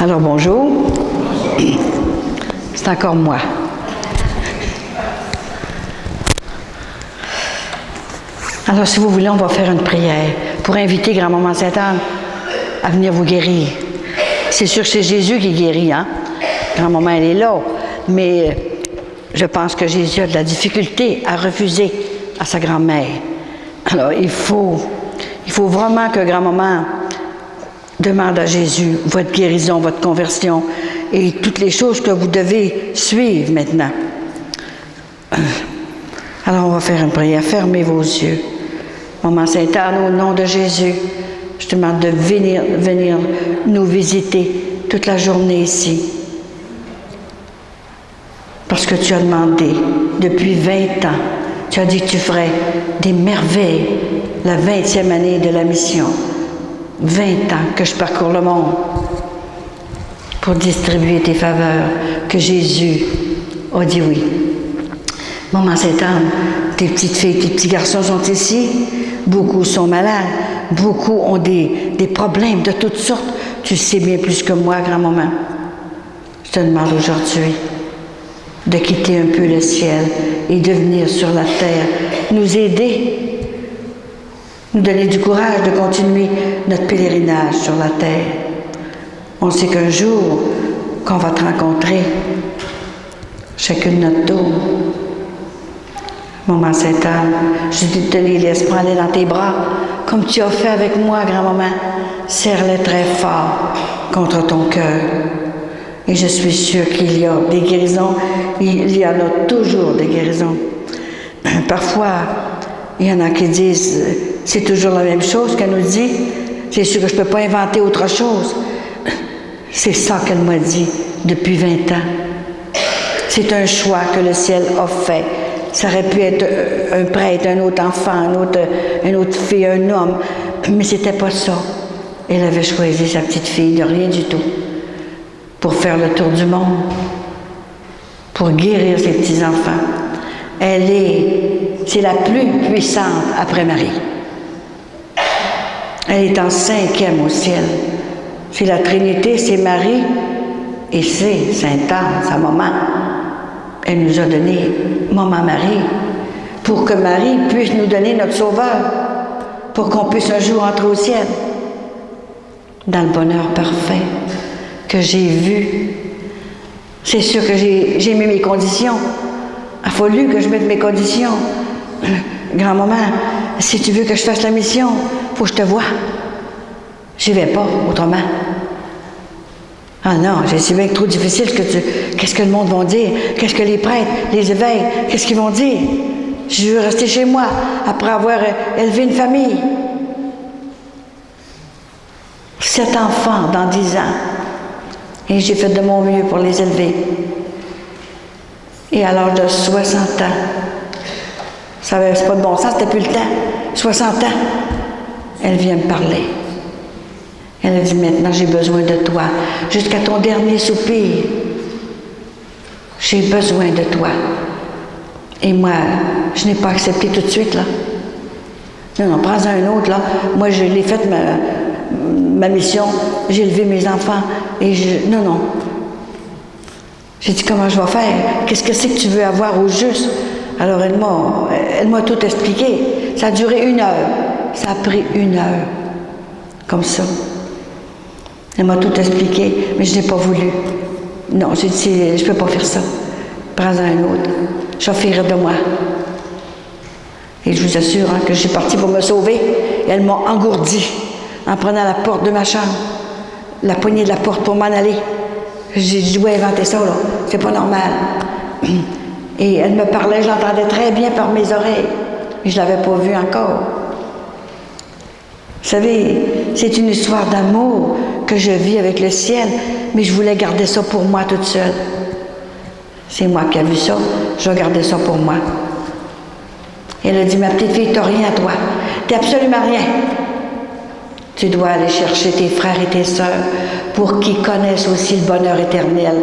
Alors bonjour, c'est encore moi. Alors si vous voulez, on va faire une prière pour inviter Grand-Maman Sainte-Anne à venir vous guérir. C'est sûr que c'est Jésus qui guérit, hein? Grand-Maman, elle est là, mais je pense que Jésus a de la difficulté à refuser à sa grand-mère. Alors il faut vraiment que Grand-Maman demande à Jésus votre guérison, votre conversion et toutes les choses que vous devez suivre maintenant. Alors on va faire une prière. Fermez vos yeux. Maman Sainte-Anne, au nom de Jésus, je te demande de venir nous visiter toute la journée ici. Parce que tu as demandé, depuis 20 ans, tu as dit que tu ferais des merveilles la 20e année de la mission. 20 ans que je parcours le monde pour distribuer tes faveurs, que Jésus a dit oui. Maman Sainte-Anne, tes petites filles, tes petits garçons sont ici, beaucoup sont malades, beaucoup ont des problèmes de toutes sortes. Tu sais bien plus que moi, grand-maman. Je te demande aujourd'hui de quitter un peu le ciel et de venir sur la terre, nous aider, nous donner du courage de continuer notre pèlerinage sur la terre. On sait qu'un jour, qu'on va te rencontrer, chacune notre tour. Maman Sainte-Anne, je te les laisse prendre dans tes bras, comme tu as fait avec moi, grand-maman. Serre-les très fort contre ton cœur. Et je suis sûre qu'il y a des guérisons, il y en a toujours des guérisons. Parfois, il y en a qui disent, c'est toujours la même chose qu'elle nous dit. C'est sûr que je ne peux pas inventer autre chose. C'est ça qu'elle m'a dit depuis 20 ans. C'est un choix que le ciel a fait. Ça aurait pu être un prêtre, un autre enfant, une autre fille, un homme. Mais c'était pas ça. Elle avait choisi sa petite fille de rien du tout. Pour faire le tour du monde. Pour guérir ses petits-enfants. C'est la plus puissante après Marie. Elle est en 5e au ciel. C'est la Trinité, c'est Marie et c'est Sainte-Anne, sa maman. Elle nous a donné Maman Marie pour que Marie puisse nous donner notre Sauveur, pour qu'on puisse un jour entrer au ciel dans le bonheur parfait que j'ai vu. C'est sûr que j'ai mis mes conditions. Il a fallu que je mette mes conditions. Grand-maman, si tu veux que je fasse la mission, il faut que je te voie. J'y vais pas autrement. Ah non, c'est bien trop difficile. Qu'est-ce que le monde va dire? Qu'est-ce que les prêtres, les évêques, qu'est-ce qu'ils vont dire? Je veux rester chez moi après avoir élevé une famille. 7 enfants dans 10 ans. Et j'ai fait de mon mieux pour les élever. Et à l'âge de 60 ans, c'est pas de bon sens, c'était plus le temps. 60 ans, elle vient me parler. Elle a dit, maintenant j'ai besoin de toi. Jusqu'à ton dernier soupir, j'ai besoin de toi. Et moi, je n'ai pas accepté tout de suite, là. Non, prends un autre, là. Moi, je l'ai fait ma mission. J'ai élevé mes enfants. Et non. J'ai dit, comment je vais faire? Qu'est-ce que c'est que tu veux avoir au juste? Alors, elle m'a tout expliqué. Ça a duré 1 heure. Ça a pris 1 heure. Comme ça. Elle m'a tout expliqué, mais je n'ai pas voulu. Non, j'ai dit, je ne peux pas faire ça. Prends-en un autre. J'offrirai de moi. Et je vous assure que je suis partie pour me sauver. Et elle m'a engourdi en prenant la porte de ma chambre. La poignée de la porte pour m'en aller. J'ai dit, je dois inventer ça, là. C'est pas normal. Et elle me parlait, je l'entendais très bien par mes oreilles. Mais je ne l'avais pas vue encore. Vous savez, c'est une histoire d'amour que je vis avec le ciel, mais je voulais garder ça pour moi toute seule. C'est moi qui ai vu ça, je vais garder ça pour moi. Elle a dit, ma petite fille, t'as rien, toi. T'es absolument rien. Tu dois aller chercher tes frères et tes sœurs pour qu'ils connaissent aussi le bonheur éternel,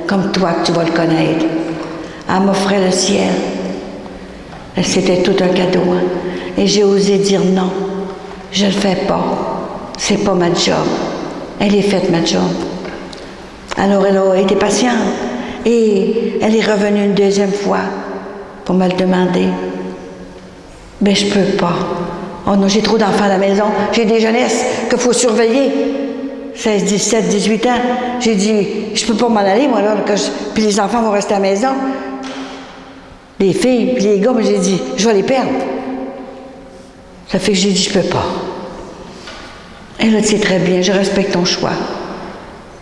comme toi que tu vas le connaître. Elle m'offrait le ciel. C'était tout un cadeau. Hein? Et j'ai osé dire non. Je ne le fais pas. C'est pas ma job. Elle est faite, ma job. Alors, elle a été patiente. Et elle est revenue une deuxième fois pour me le demander. Mais je peux pas. Oh non, j'ai trop d'enfants à la maison. J'ai des jeunesses qu'il faut surveiller. 16, 17, 18 ans. J'ai dit, je peux pas m'en aller, moi, là. Puis les enfants vont rester à la maison. Les filles, puis les gars, mais j'ai dit, je vais les perdre. Ça fait que j'ai dit, je peux pas. Elle a dit, c'est très bien, je respecte ton choix.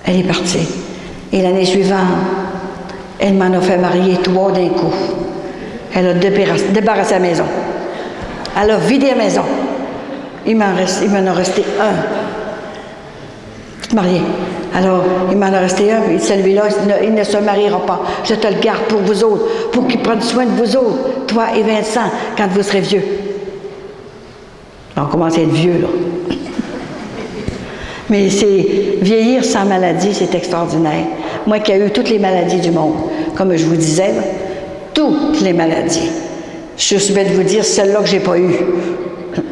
Elle est partie. Et l'année suivante, elle m'en a fait marier 3 d'un coup. Elle a débarrassé la maison. Elle a vidé la maison. Il m'en a resté un. Marié. Alors, il m'en a resté un, puis celui-là, il ne se mariera pas. Je te le garde pour vous autres, pour qu'il prenne soin de vous autres, toi et Vincent, quand vous serez vieux. On commence à être vieux, là. Mais c'est vieillir sans maladie, c'est extraordinaire. Moi qui ai eu toutes les maladies du monde, comme je vous disais, là, toutes les maladies. Je suis bête de vous dire celle-là que je n'ai pas eue.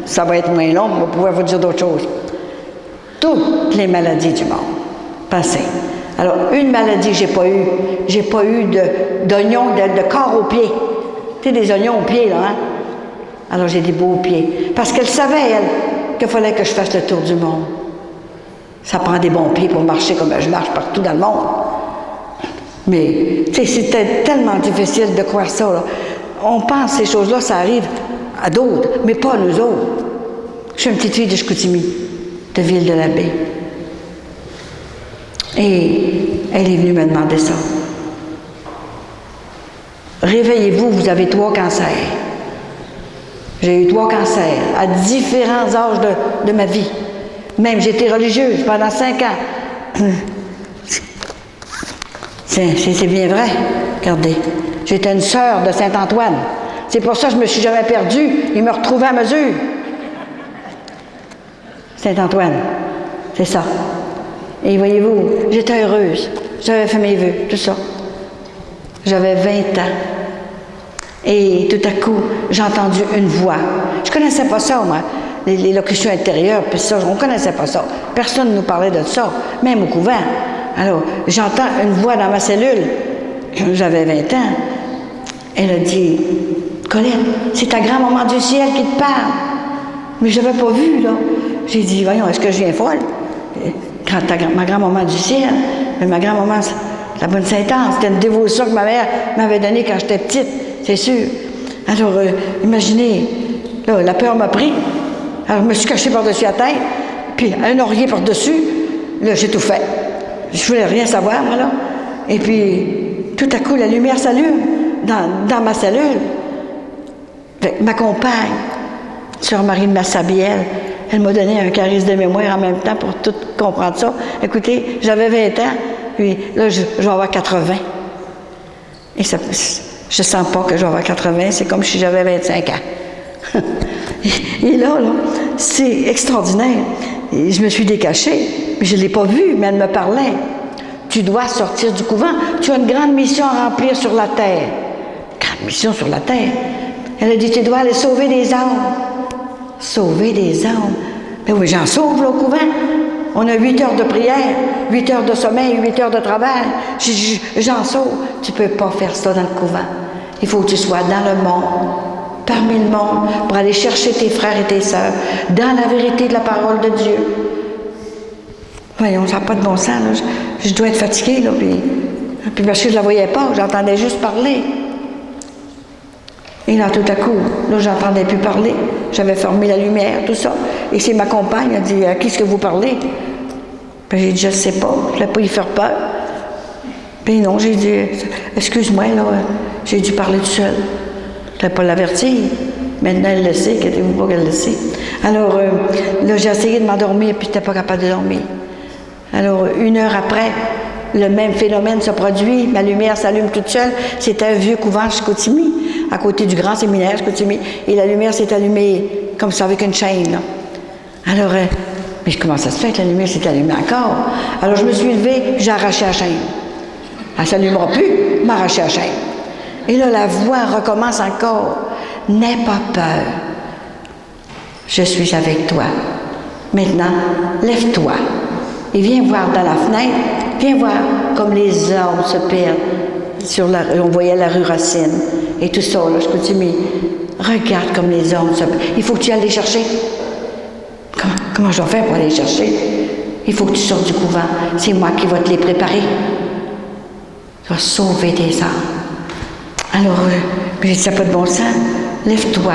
Ça va être moins long, on va pouvoir vous dire d'autres choses. Toutes les maladies du monde. Pensez. Alors, une maladie que j'ai pas eu d'oignons, de corps aux pieds. Tu sais, des oignons aux pieds, là, hein? Alors, j'ai des beaux pieds. Parce qu'elle savait, elle, qu'il fallait que je fasse le tour du monde. Ça prend des bons pieds pour marcher comme je marche partout dans le monde. Mais, tu sais, c'était tellement difficile de croire ça, là. On pense que ces choses-là, ça arrive à d'autres, mais pas à nous autres. Je suis une petite fille de Chicoutimi, de Ville-de-la-Baie. Et elle est venue me demander ça. Réveillez-vous, vous avez 3 cancers. J'ai eu 3 cancers à différents âges de ma vie. Même j'étais religieuse pendant 5 ans. C'est bien vrai. Regardez. J'étais une sœur de Saint-Antoine. C'est pour ça que je ne me suis jamais perdue. Il me retrouvait à mesure. Saint-Antoine. C'est ça. Et voyez-vous, j'étais heureuse. J'avais fait mes vœux, tout ça. J'avais 20 ans. Et tout à coup, j'ai entendu une voix. Je ne connaissais pas ça, moi. Les locutions intérieures, puis ça, on ne connaissait pas ça. Personne ne nous parlait de ça, même au couvent. Alors, j'entends une voix dans ma cellule. J'avais 20 ans. Elle a dit, « Colette, c'est ta grand-maman du ciel qui te parle. » Mais je n'avais pas vu, là. J'ai dit, « Voyons, est-ce que je viens folle? » Ma grand-maman du ciel, mais ma grand-maman, la bonne Sainte-Anne, c'était une dévotion que ma mère m'avait donnée quand j'étais petite, c'est sûr. Alors, imaginez, là, la peur m'a pris. Alors, je me suis cachée par-dessus la tête, puis un oreiller par-dessus, là, j'ai tout fait. Je voulais rien savoir, moi, là. Et puis, tout à coup, la lumière s'allume dans ma cellule. Ma compagne, Sœur Marie de Massabielle, elle m'a donné un charisme de mémoire en même temps pour tout comprendre ça. Écoutez, j'avais 20 ans, puis là, je vais avoir 80. Et ça, je sens pas que je vais avoir 80, c'est comme si j'avais 25 ans. Et là, c'est extraordinaire. Et je me suis décachée, mais je ne l'ai pas vue, mais elle me parlait. Tu dois sortir du couvent. Tu as une grande mission à remplir sur la terre. Grande mission sur la terre. Elle a dit, tu dois aller sauver des âmes. Sauver des âmes. Ben oui, j'en sauve, là, au couvent. On a 8 heures de prière, 8 heures de sommeil, 8 heures de travail. J'en sauve. Tu ne peux pas faire ça dans le couvent. Il faut que tu sois dans le monde, parmi le monde, pour aller chercher tes frères et tes sœurs, dans la vérité de la parole de Dieu. Voyons, ça n'a pas de bon sens, là. Je dois être fatiguée, là, puis parce que je ne la voyais pas, j'entendais juste parler. Et là, tout à coup, là, j'entendais plus parler. J'avais fermé la lumière, tout ça. Et c'est ma compagne, elle dit, à qui est-ce que vous parlez? Puis j'ai dit, je ne sais pas, je ne voulais pas y faire peur. Puis non, j'ai dit, excuse-moi, là, j'ai dû parler tout seul. Je ne voulais pas l'avertir. Maintenant, elle le sait, inquiétez-vous pas qu'elle le sait. Alors, là, j'ai essayé de m'endormir, puis je n'étais pas capable de dormir. Alors, 1 heure après, le même phénomène se produit, ma lumière s'allume toute seule. C'était un vieux couvent Chicoutimi, à côté du grand séminaire Chicoutimi, et la lumière s'est allumée comme ça, avec une chaîne, là. Alors, mais comment ça se fait que la lumière s'est allumée encore? Alors, je me suis levée, j'ai arraché la chaîne. Elle ne s'allumera plus, m'a arraché la chaîne. Et là, la voix recommence encore. N'aie pas peur. Je suis avec toi. Maintenant, lève-toi et viens voir dans la fenêtre. Viens voir comme les arbres se perdent on voyait la rue Racine et tout ça, là. Je me dis, mais regarde comme les arbres se perdent. Il faut que tu ailles les chercher. Comment je dois faire pour aller les chercher? Il faut que tu sortes du couvent. C'est moi qui vais te les préparer. Tu vas sauver des âmes. Alors, j'ai dit, ça n'a pas de bon sens. Lève-toi.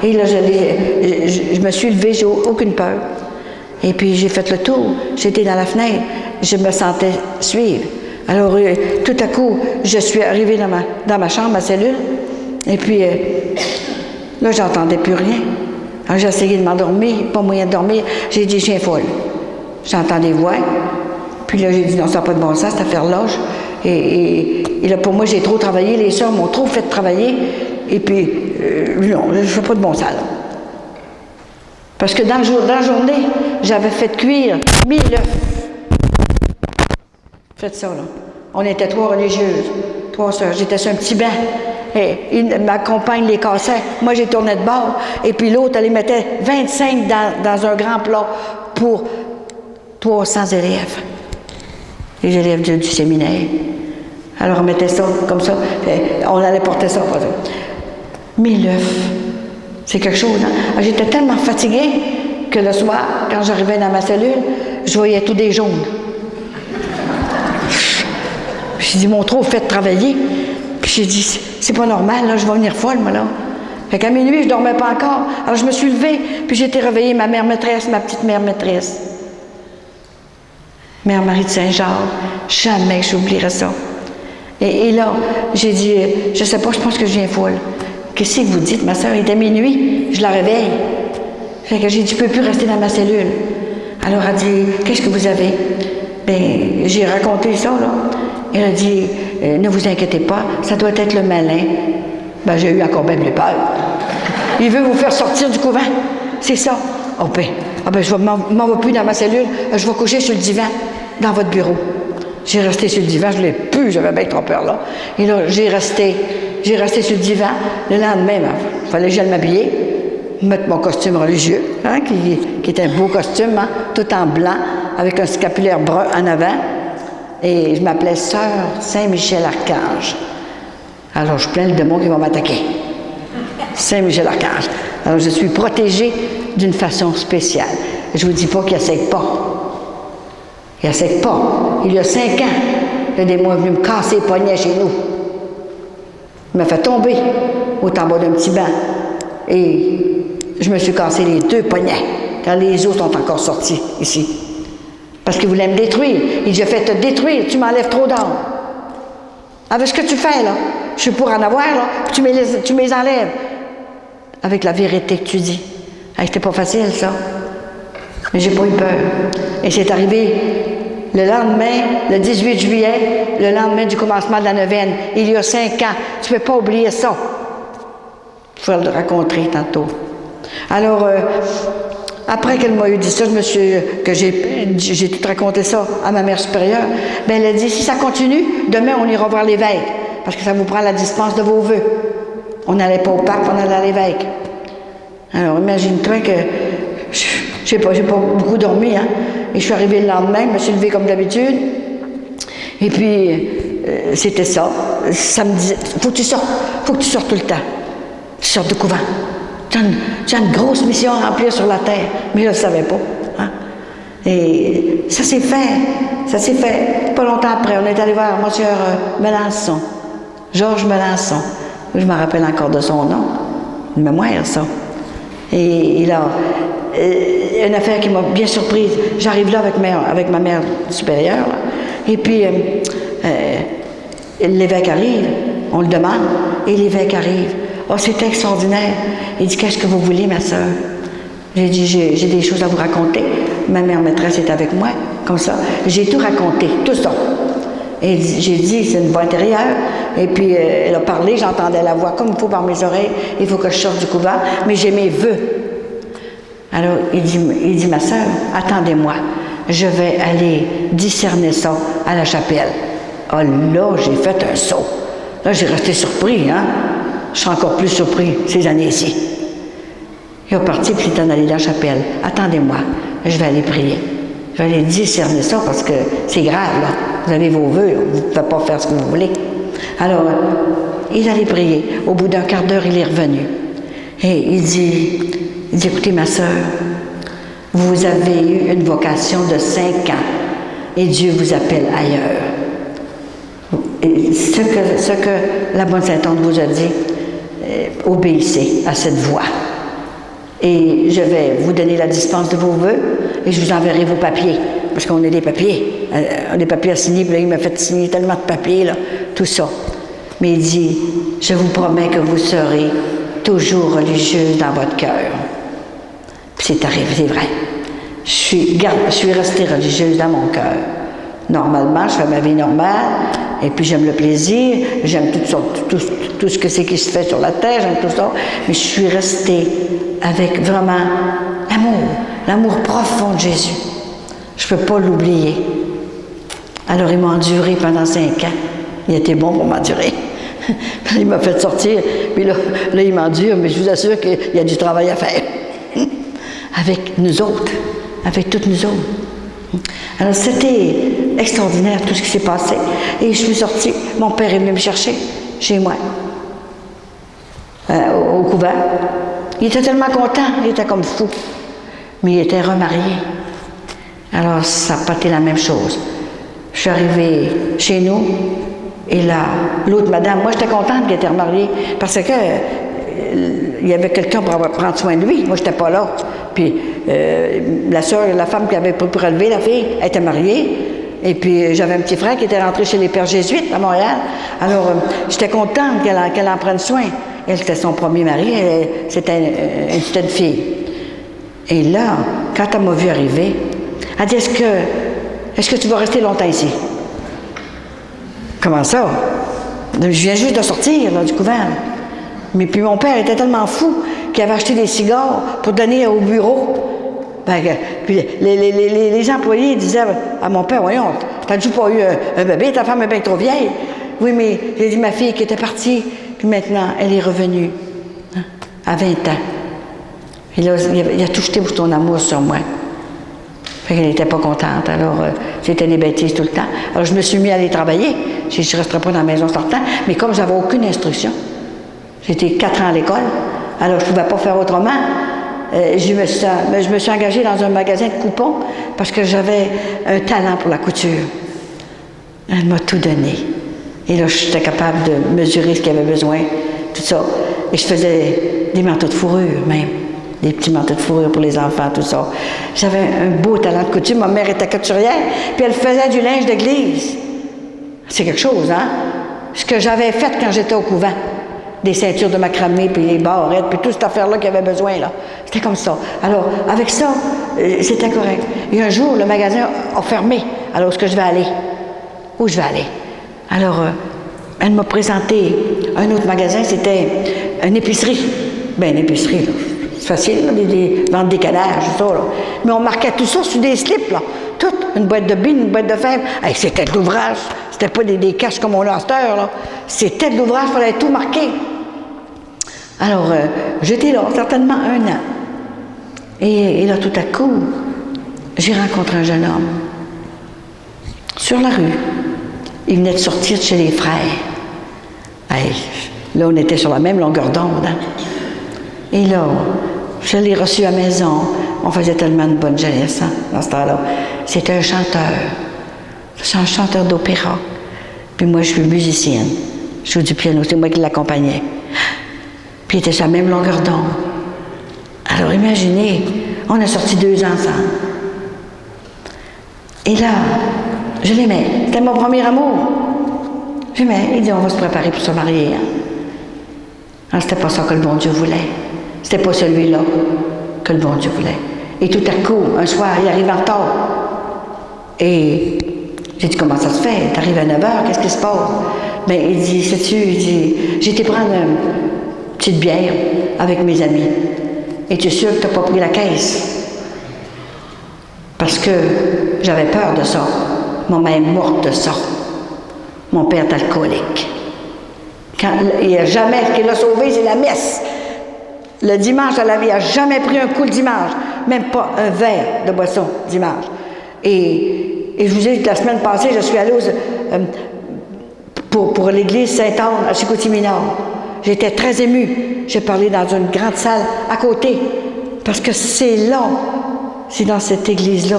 Et là, je me suis levée, j'ai aucune peur. Et puis, j'ai fait le tour. J'étais dans la fenêtre. Je me sentais suivre. Alors, tout à coup, je suis arrivée dans ma chambre, ma cellule. Et puis, là, j'entendais plus rien. Alors, j'ai essayé de m'endormir, pas moyen de dormir. J'ai dit, je suis folle. J'entends des voix. Puis là, j'ai dit, non, ça n'a pas de bon sens, cette affaire-là. Et là, pour moi, j'ai trop travaillé. Les sœurs m'ont trop fait travailler. Et puis, non, je ne fais pas de bon sens, là. Parce que dans la journée, j'avais fait cuire 1000 œufs. Faites ça, là. On était 3 religieuses, 3 sœurs. J'étais sur un petit banc. Et ma compagne les cassait. Moi, j'ai tourné de bord. Et puis l'autre, elle les mettait 25 dans un grand plat pour 300 élèves. Les élèves du séminaire. Alors, on mettait ça comme ça. On allait porter ça. 1000 œufs. C'est quelque chose, hein? Alors, j'étais tellement fatiguée que le soir, quand j'arrivais dans ma cellule, je voyais tout des jaunes. J'ai dit, ils m'ont trop fait travailler. Puis j'ai dit, c'est pas normal, là, je vais venir folle, moi, là. Fait qu'à minuit, je dormais pas encore. Alors je me suis levée, puis j'ai été réveiller ma mère maîtresse, ma petite mère maîtresse. Mère Marie de Saint-Jacques. Jamais je n'oublierai ça. Et là, j'ai dit, je sais pas, je pense que je viens folle. Qu'est-ce que vous dites, ma soeur? Il était minuit, je la réveille. Fait que j'ai dit, je peux plus rester dans ma cellule. Alors elle dit, qu'est-ce que vous avez? Bien, j'ai raconté ça, là. Elle a dit, ne vous inquiétez pas, ça doit être le malin. Ben, j'ai eu encore bien plus peur. Il veut vous faire sortir du couvent. C'est ça. Oh ben, je m'en vais plus dans ma cellule, je vais coucher sur le divan, dans votre bureau. J'ai resté sur le divan, je ne l'ai plus, j'avais bien trop peur, là. Et là, j'ai resté sur le divan. Le lendemain, il fallait que j'aille m'habiller, mettre mon costume religieux, hein, qui est un beau costume, hein, tout en blanc, avec un scapulaire brun en avant. Et je m'appelais Sœur Saint-Michel-Archange. Alors, je plains le démon qui va m'attaquer. Saint-Michel-Archange. Alors, je suis protégée d'une façon spéciale. Je ne vous dis pas qu'il n'essaie pas. Il n'essaie pas. Il y a 5 ans, le démon est venu me casser les poignets chez nous. Il m'a fait tomber au tambour d'un petit banc. Et je me suis cassé les 2 poignets quand les os sont encore sortis ici. Parce qu'il voulait me détruire. Il dit, j'ai fait te détruire, tu m'enlèves trop d'or. Avec ce que tu fais, là, je suis pour en avoir, là, tu me les enlèves. Avec la vérité que tu dis. C'était pas facile, ça. Mais j'ai pas eu peur. Et c'est arrivé le lendemain, le 18 juillet, le lendemain du commencement de la neuvaine, il y a 5 ans. Tu ne peux pas oublier ça. Je vais le raconter tantôt. Alors, après qu'elle m'a eu dit ça, j'ai tout raconté ça à ma mère supérieure, bien, elle a dit, si ça continue, demain, on ira voir l'évêque, parce que ça vous prend la dispense de vos vœux. On n'allait pas au parc, on allait à l'évêque. Alors, imagine-toi que, j'ai pas beaucoup dormi, hein, et je suis arrivée le lendemain, je me suis levée comme d'habitude, et puis, c'était ça. Ça me disait, faut que tu sortes tout le temps. Tu sortes du couvent. Tu as une grosse mission à remplir sur la terre, mais je ne le savais pas. Hein? Et ça s'est fait. Pas longtemps après, on est allé voir M. Melançon, Georges Melançon. Je me rappelle encore de son nom, une mémoire, ça. Et là, une affaire qui m'a bien surprise. J'arrive là avec ma mère supérieure, là, et puis l'évêque arrive, on le demande, et l'évêque arrive. Oh, c'était extraordinaire. Il dit, qu'est-ce que vous voulez, ma soeur? J'ai dit, j'ai des choses à vous raconter. Ma mère maîtresse est avec moi, comme ça. J'ai tout raconté, tout ça. Et j'ai dit, c'est une voix intérieure. Et puis, elle a parlé, j'entendais la voix comme il faut par mes oreilles. Il faut que je sorte du couvent, mais j'ai mes vœux. Alors, il dit, ma soeur, attendez-moi. Je vais aller discerner ça à la chapelle. Oh là, j'ai fait un saut. Là, j'ai resté surpris, hein? Je suis encore plus surpris ces années-ci. Il est parti, puis il est en allé dans la chapelle. Attendez-moi, je vais aller prier. Il fallait discerner ça parce que c'est grave, là. Vous avez vos vœux, vous ne pouvez pas faire ce que vous voulez. Alors, il allait prier. Au bout d'un quart d'heure, il est revenu. Et il dit, écoutez, ma sœur, vous avez eu une vocation de 5 ans et Dieu vous appelle ailleurs. Et ce que la bonne Sainte-Anne vous a dit, obéissez à cette voix. Et je vais vous donner la dispense de vos vœux et je vous enverrai vos papiers. Parce qu'on a des papiers. Des papiers à signer. Puis là, il m'a fait signer tellement de papiers, là, tout ça. Mais il dit, je vous promets que vous serez toujours religieuse dans votre cœur. Puis c'est arrivé, c'est vrai. Je suis restée religieuse dans mon cœur. Normalement, je fais ma vie normale, et puis j'aime le plaisir, j'aime tout ce que c'est qui se fait sur la terre, j'aime tout ça, mais je suis restée avec vraiment l'amour profond de Jésus. Je ne peux pas l'oublier. Alors il m'a enduré pendant 5 ans. Il était bon pour m'endurer. Il m'a fait sortir, puis là il m'endure, mais je vous assure qu'il y a du travail à faire. Avec nous autres, avec toutes nous autres. Alors c'était extraordinaire tout ce qui s'est passé. Et je suis sortie, mon père est venu me chercher chez moi, au couvent. Il était tellement content, il était comme fou. Mais il était remarié. Alors ça n'a pas été la même chose. Je suis arrivée chez nous, et là, l'autre madame, moi j'étais contente qu'elle était remariée, parce que il y avait quelqu'un pour prendre soin de lui. Moi, je n'étais pas là. Puis, la femme qui avait pris pour élever la fille, elle était mariée. Et puis, j'avais un petit frère qui était rentré chez les pères jésuites à Montréal. Alors, j'étais contente qu'elle en prenne soin. Elle, c'était son premier mari. C'était une petite fille. Et là, quand elle m'a vu arriver, elle dit, est-ce que tu vas rester longtemps ici? Comment ça? Je viens juste de sortir, là, du couvent. Mais puis mon père était tellement fou qu'il avait acheté des cigares pour donner au bureau. Puis les employés disaient à mon père, voyons, t'as toujours pas eu un bébé, ta femme est bien trop vieille. Oui, mais j'ai dit ma fille qui était partie, puis maintenant, elle est revenue, hein, à 20 ans. Et là, il a tout jeté pour ton amour sur moi. Fait qu'elle n'était pas contente. Alors, c'était des bêtises tout le temps. Alors, je me suis mis à aller travailler. Je ne resterai pas dans la maison sortant. Mais comme je n'avais aucune instruction, j'étais 4 ans à l'école, alors je ne pouvais pas faire autrement. Je me suis engagée dans un magasin de coupons parce que j'avais un talent pour la couture. Elle m'a tout donné. Et là, j'étais capable de mesurer ce qu'il y avait besoin, tout ça. Et je faisais des manteaux de fourrure même, des petits manteaux de fourrure pour les enfants, tout ça. J'avais un beau talent de couture. Ma mère était couturière, puis elle faisait du linge d'église. C'est quelque chose, hein? Ce que j'avais fait quand j'étais au couvent. Des ceintures de macramé, puis les barrettes, puis toute cette affaire-là qu'il y avait besoin, là. C'était comme ça. Alors, avec ça, c'était correct. Et un jour, le magasin a fermé. Alors, où est-ce que je vais aller? Où je vais aller? Alors, elle m'a présenté un autre magasin, c'était une épicerie. Bien, une épicerie, là. C'est facile, là, vendre des canages, tout ça, là. Mais on marquait tout ça sur des slips, là. Tout. Une boîte de billes, une boîte de fèves. Hey, c'était de l'ouvrage. C'était pas des caches comme on a à cette heure, là. C'était de l'ouvrage, il fallait tout marquer. Alors, j'étais là, certainement 1 an. Et là, tout à coup, j'ai rencontré un jeune homme. Sur la rue. Il venait de sortir de chez les frères. Hey, là, on était sur la même longueur d'onde, hein. Et là, je l'ai reçu à la maison. On faisait tellement de bonne jeunesse, hein, dans ce temps-là. C'était un chanteur. C'est un chanteur d'opéra. Puis moi, je suis musicienne. Je joue du piano. C'est moi qui l'accompagnais. Puis il était sur la même longueur d'onde. Alors imaginez, on a sorti 2 ans ensemble. Et là, je l'aimais. C'était mon premier amour. J'aimais. Il dit, on va se préparer pour se marier. Hein? Alors c'était pas ça que le bon Dieu voulait. C'était pas celui-là que le bon Dieu voulait. Et tout à coup, un soir, il arrive en retard. Et j'ai dit, comment ça se fait? T'arrives à 9h, qu'est-ce qui se passe? Bien, il dit, sais-tu, il dit, j'ai été prendre une petite bière avec mes amis. Et tu es sûr que tu n'as pas pris la caisse? Parce que j'avais peur de ça. Ma mère est morte de ça. Mon père est alcoolique. Il n'y a jamais, ce qui l'a sauvé, c'est la messe. Le dimanche, il n'a jamais pris un coup le dimanche. Même pas un verre de boisson dimanche. Et je vous ai dit que la semaine passée, je suis allée pour l'église Sainte-Anne à Chicoutimi-Nord. J'étais très émue. J'ai parlé dans une grande salle à côté. Parce que c'est là, c'est dans cette église-là,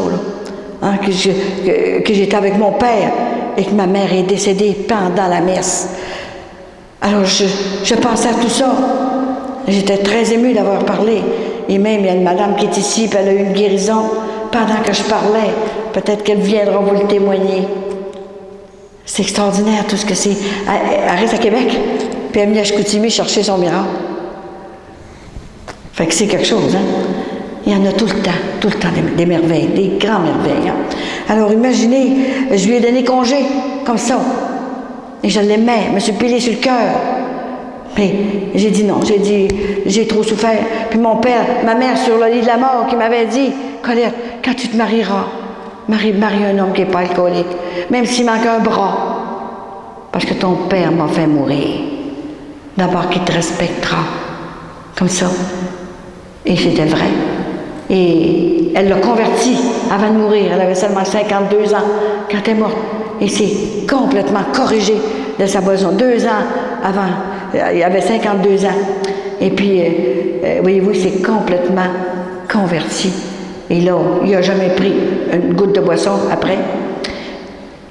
là, que j'étais avec mon père et que ma mère est décédée pendant la messe. Alors, je pensais à tout ça. J'étais très émue d'avoir parlé. Et même, il y a une madame qui est ici, puis elle a eu une guérison pendant que je parlais. Peut-être qu'elle viendra vous le témoigner. C'est extraordinaire tout ce que c'est. Elle reste à Québec, puis elle est venue à Chicoutimi chercher son miracle. Fait que c'est quelque chose, hein? Il y en a tout le temps des merveilles, des grands merveilles. Hein? Alors imaginez, je lui ai donné congé, comme ça. Et je l'aimais, je me suis pilée sur le cœur. Puis j'ai dit non, j'ai dit, j'ai trop souffert. Puis mon père, ma mère sur le lit de la mort, qui m'avait dit, Colette, quand tu te marieras, marie un homme qui n'est pas alcoolique, même s'il manque un bras, parce que ton père m'a fait mourir. D'abord qu'il te respectera, comme ça. Et c'était vrai. Et elle l'a converti avant de mourir. Elle avait seulement 52 ans quand elle est morte. Et s'est complètement corrigée de sa boisson. 2 ans avant, il avait 52 ans. Et puis, voyez-vous, il s'est complètement converti. Et là, il n'a jamais pris une goutte de boisson après.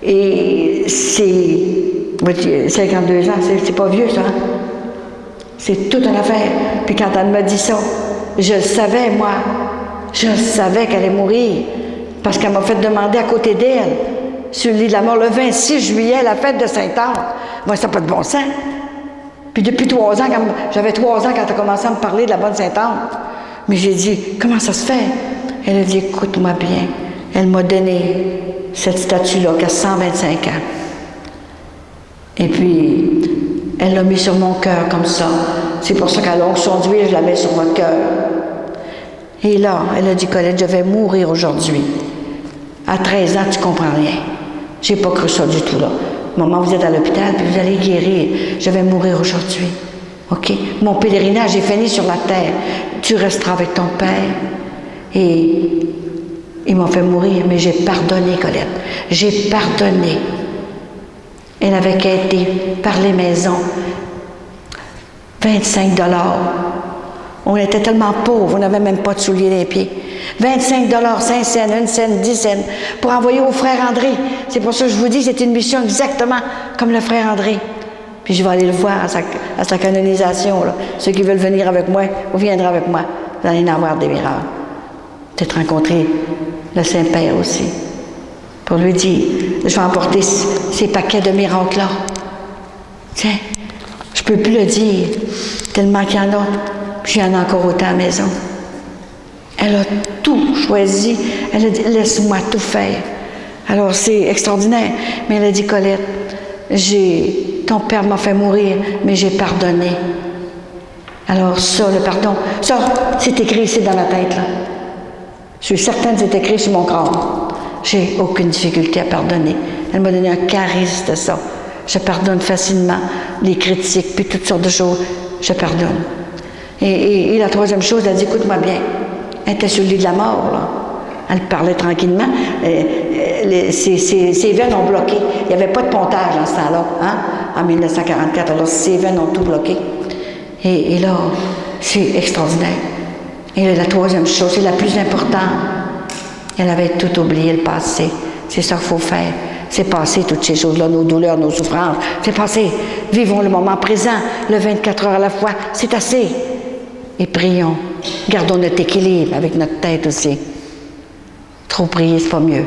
Et c'est 52 ans, c'est pas vieux, ça. Hein? C'est toute une affaire. Puis quand elle m'a dit ça, je le savais, moi. Je savais qu'elle allait mourir. Parce qu'elle m'a fait demander à côté d'elle, sur le lit de la mort, le 26 juillet, la fête de Saint-Anne. Moi, ça n'a pas de bon sens. Puis depuis 3 ans, j'avais 3 ans quand elle a commencé à me parler de la bonne Sainte-Anne. Mais j'ai dit, comment ça se fait? Elle a dit, écoute-moi bien. Elle m'a donné cette statue-là qui a 125 ans. Et puis, elle l'a mis sur mon cœur comme ça. C'est pour ça qu'à l'onction d'huile, je la mets sur votre cœur. Et là, elle a dit, Colette, je vais mourir aujourd'hui. À 13 ans, tu comprends rien. J'ai pas cru ça du tout, là. Maman, vous êtes à l'hôpital, puis vous allez guérir. Je vais mourir aujourd'hui. OK? Mon pèlerinage est fini sur la terre. Tu resteras avec ton père. Et il m'a fait mourir, mais j'ai pardonné, Colette. J'ai pardonné. Elle avait quitté par les maisons. 25 $. On était tellement pauvres, on n'avait même pas de souliers les pieds. 25 $, 5 cents, 1 cent, 10 cents, pour envoyer au frère André. C'est pour ça que je vous dis, c'est une mission exactement comme le frère André. Puis je vais aller le voir à sa canonisation. Là. Ceux qui veulent venir avec moi, vous viendrez avec moi. Vous allez en avoir des miracles. Peut-être rencontrer le Saint-Père aussi. Pour lui dire, je vais emporter ces paquets de miracles-là. Tiens, je ne peux plus le dire, tellement qu'il y en a. Puis il y en a encore autant à la maison. Elle a tout choisi. Elle a dit, laisse-moi tout faire. Alors, c'est extraordinaire. Mais elle a dit, Colette, ton père m'a fait mourir, mais j'ai pardonné. Alors ça, le pardon, ça, c'est écrit ici dans la tête, là. Je suis certaine que c'est écrit sur mon corps. J'ai aucune difficulté à pardonner. Elle m'a donné un charisme de ça. Je pardonne facilement les critiques, puis toutes sortes de choses. Je pardonne. Et la troisième chose, elle a dit, écoute-moi bien. Elle était sur le lit de la mort, là. Elle parlait tranquillement. Ses veines ont bloqué. Il n'y avait pas de pontage dans ce temps-là, hein, en 1944. Alors, ses veines ont tout bloqué. Et là, c'est extraordinaire. Et la troisième chose, c'est la plus importante. Elle avait tout oublié, le passé. C'est ça qu'il faut faire. C'est passer toutes ces choses-là, nos douleurs, nos souffrances. C'est passer. Vivons le moment présent, le 24 heures à la fois. C'est assez. Et prions. Gardons notre équilibre avec notre tête aussi. Trop prier, c'est pas mieux.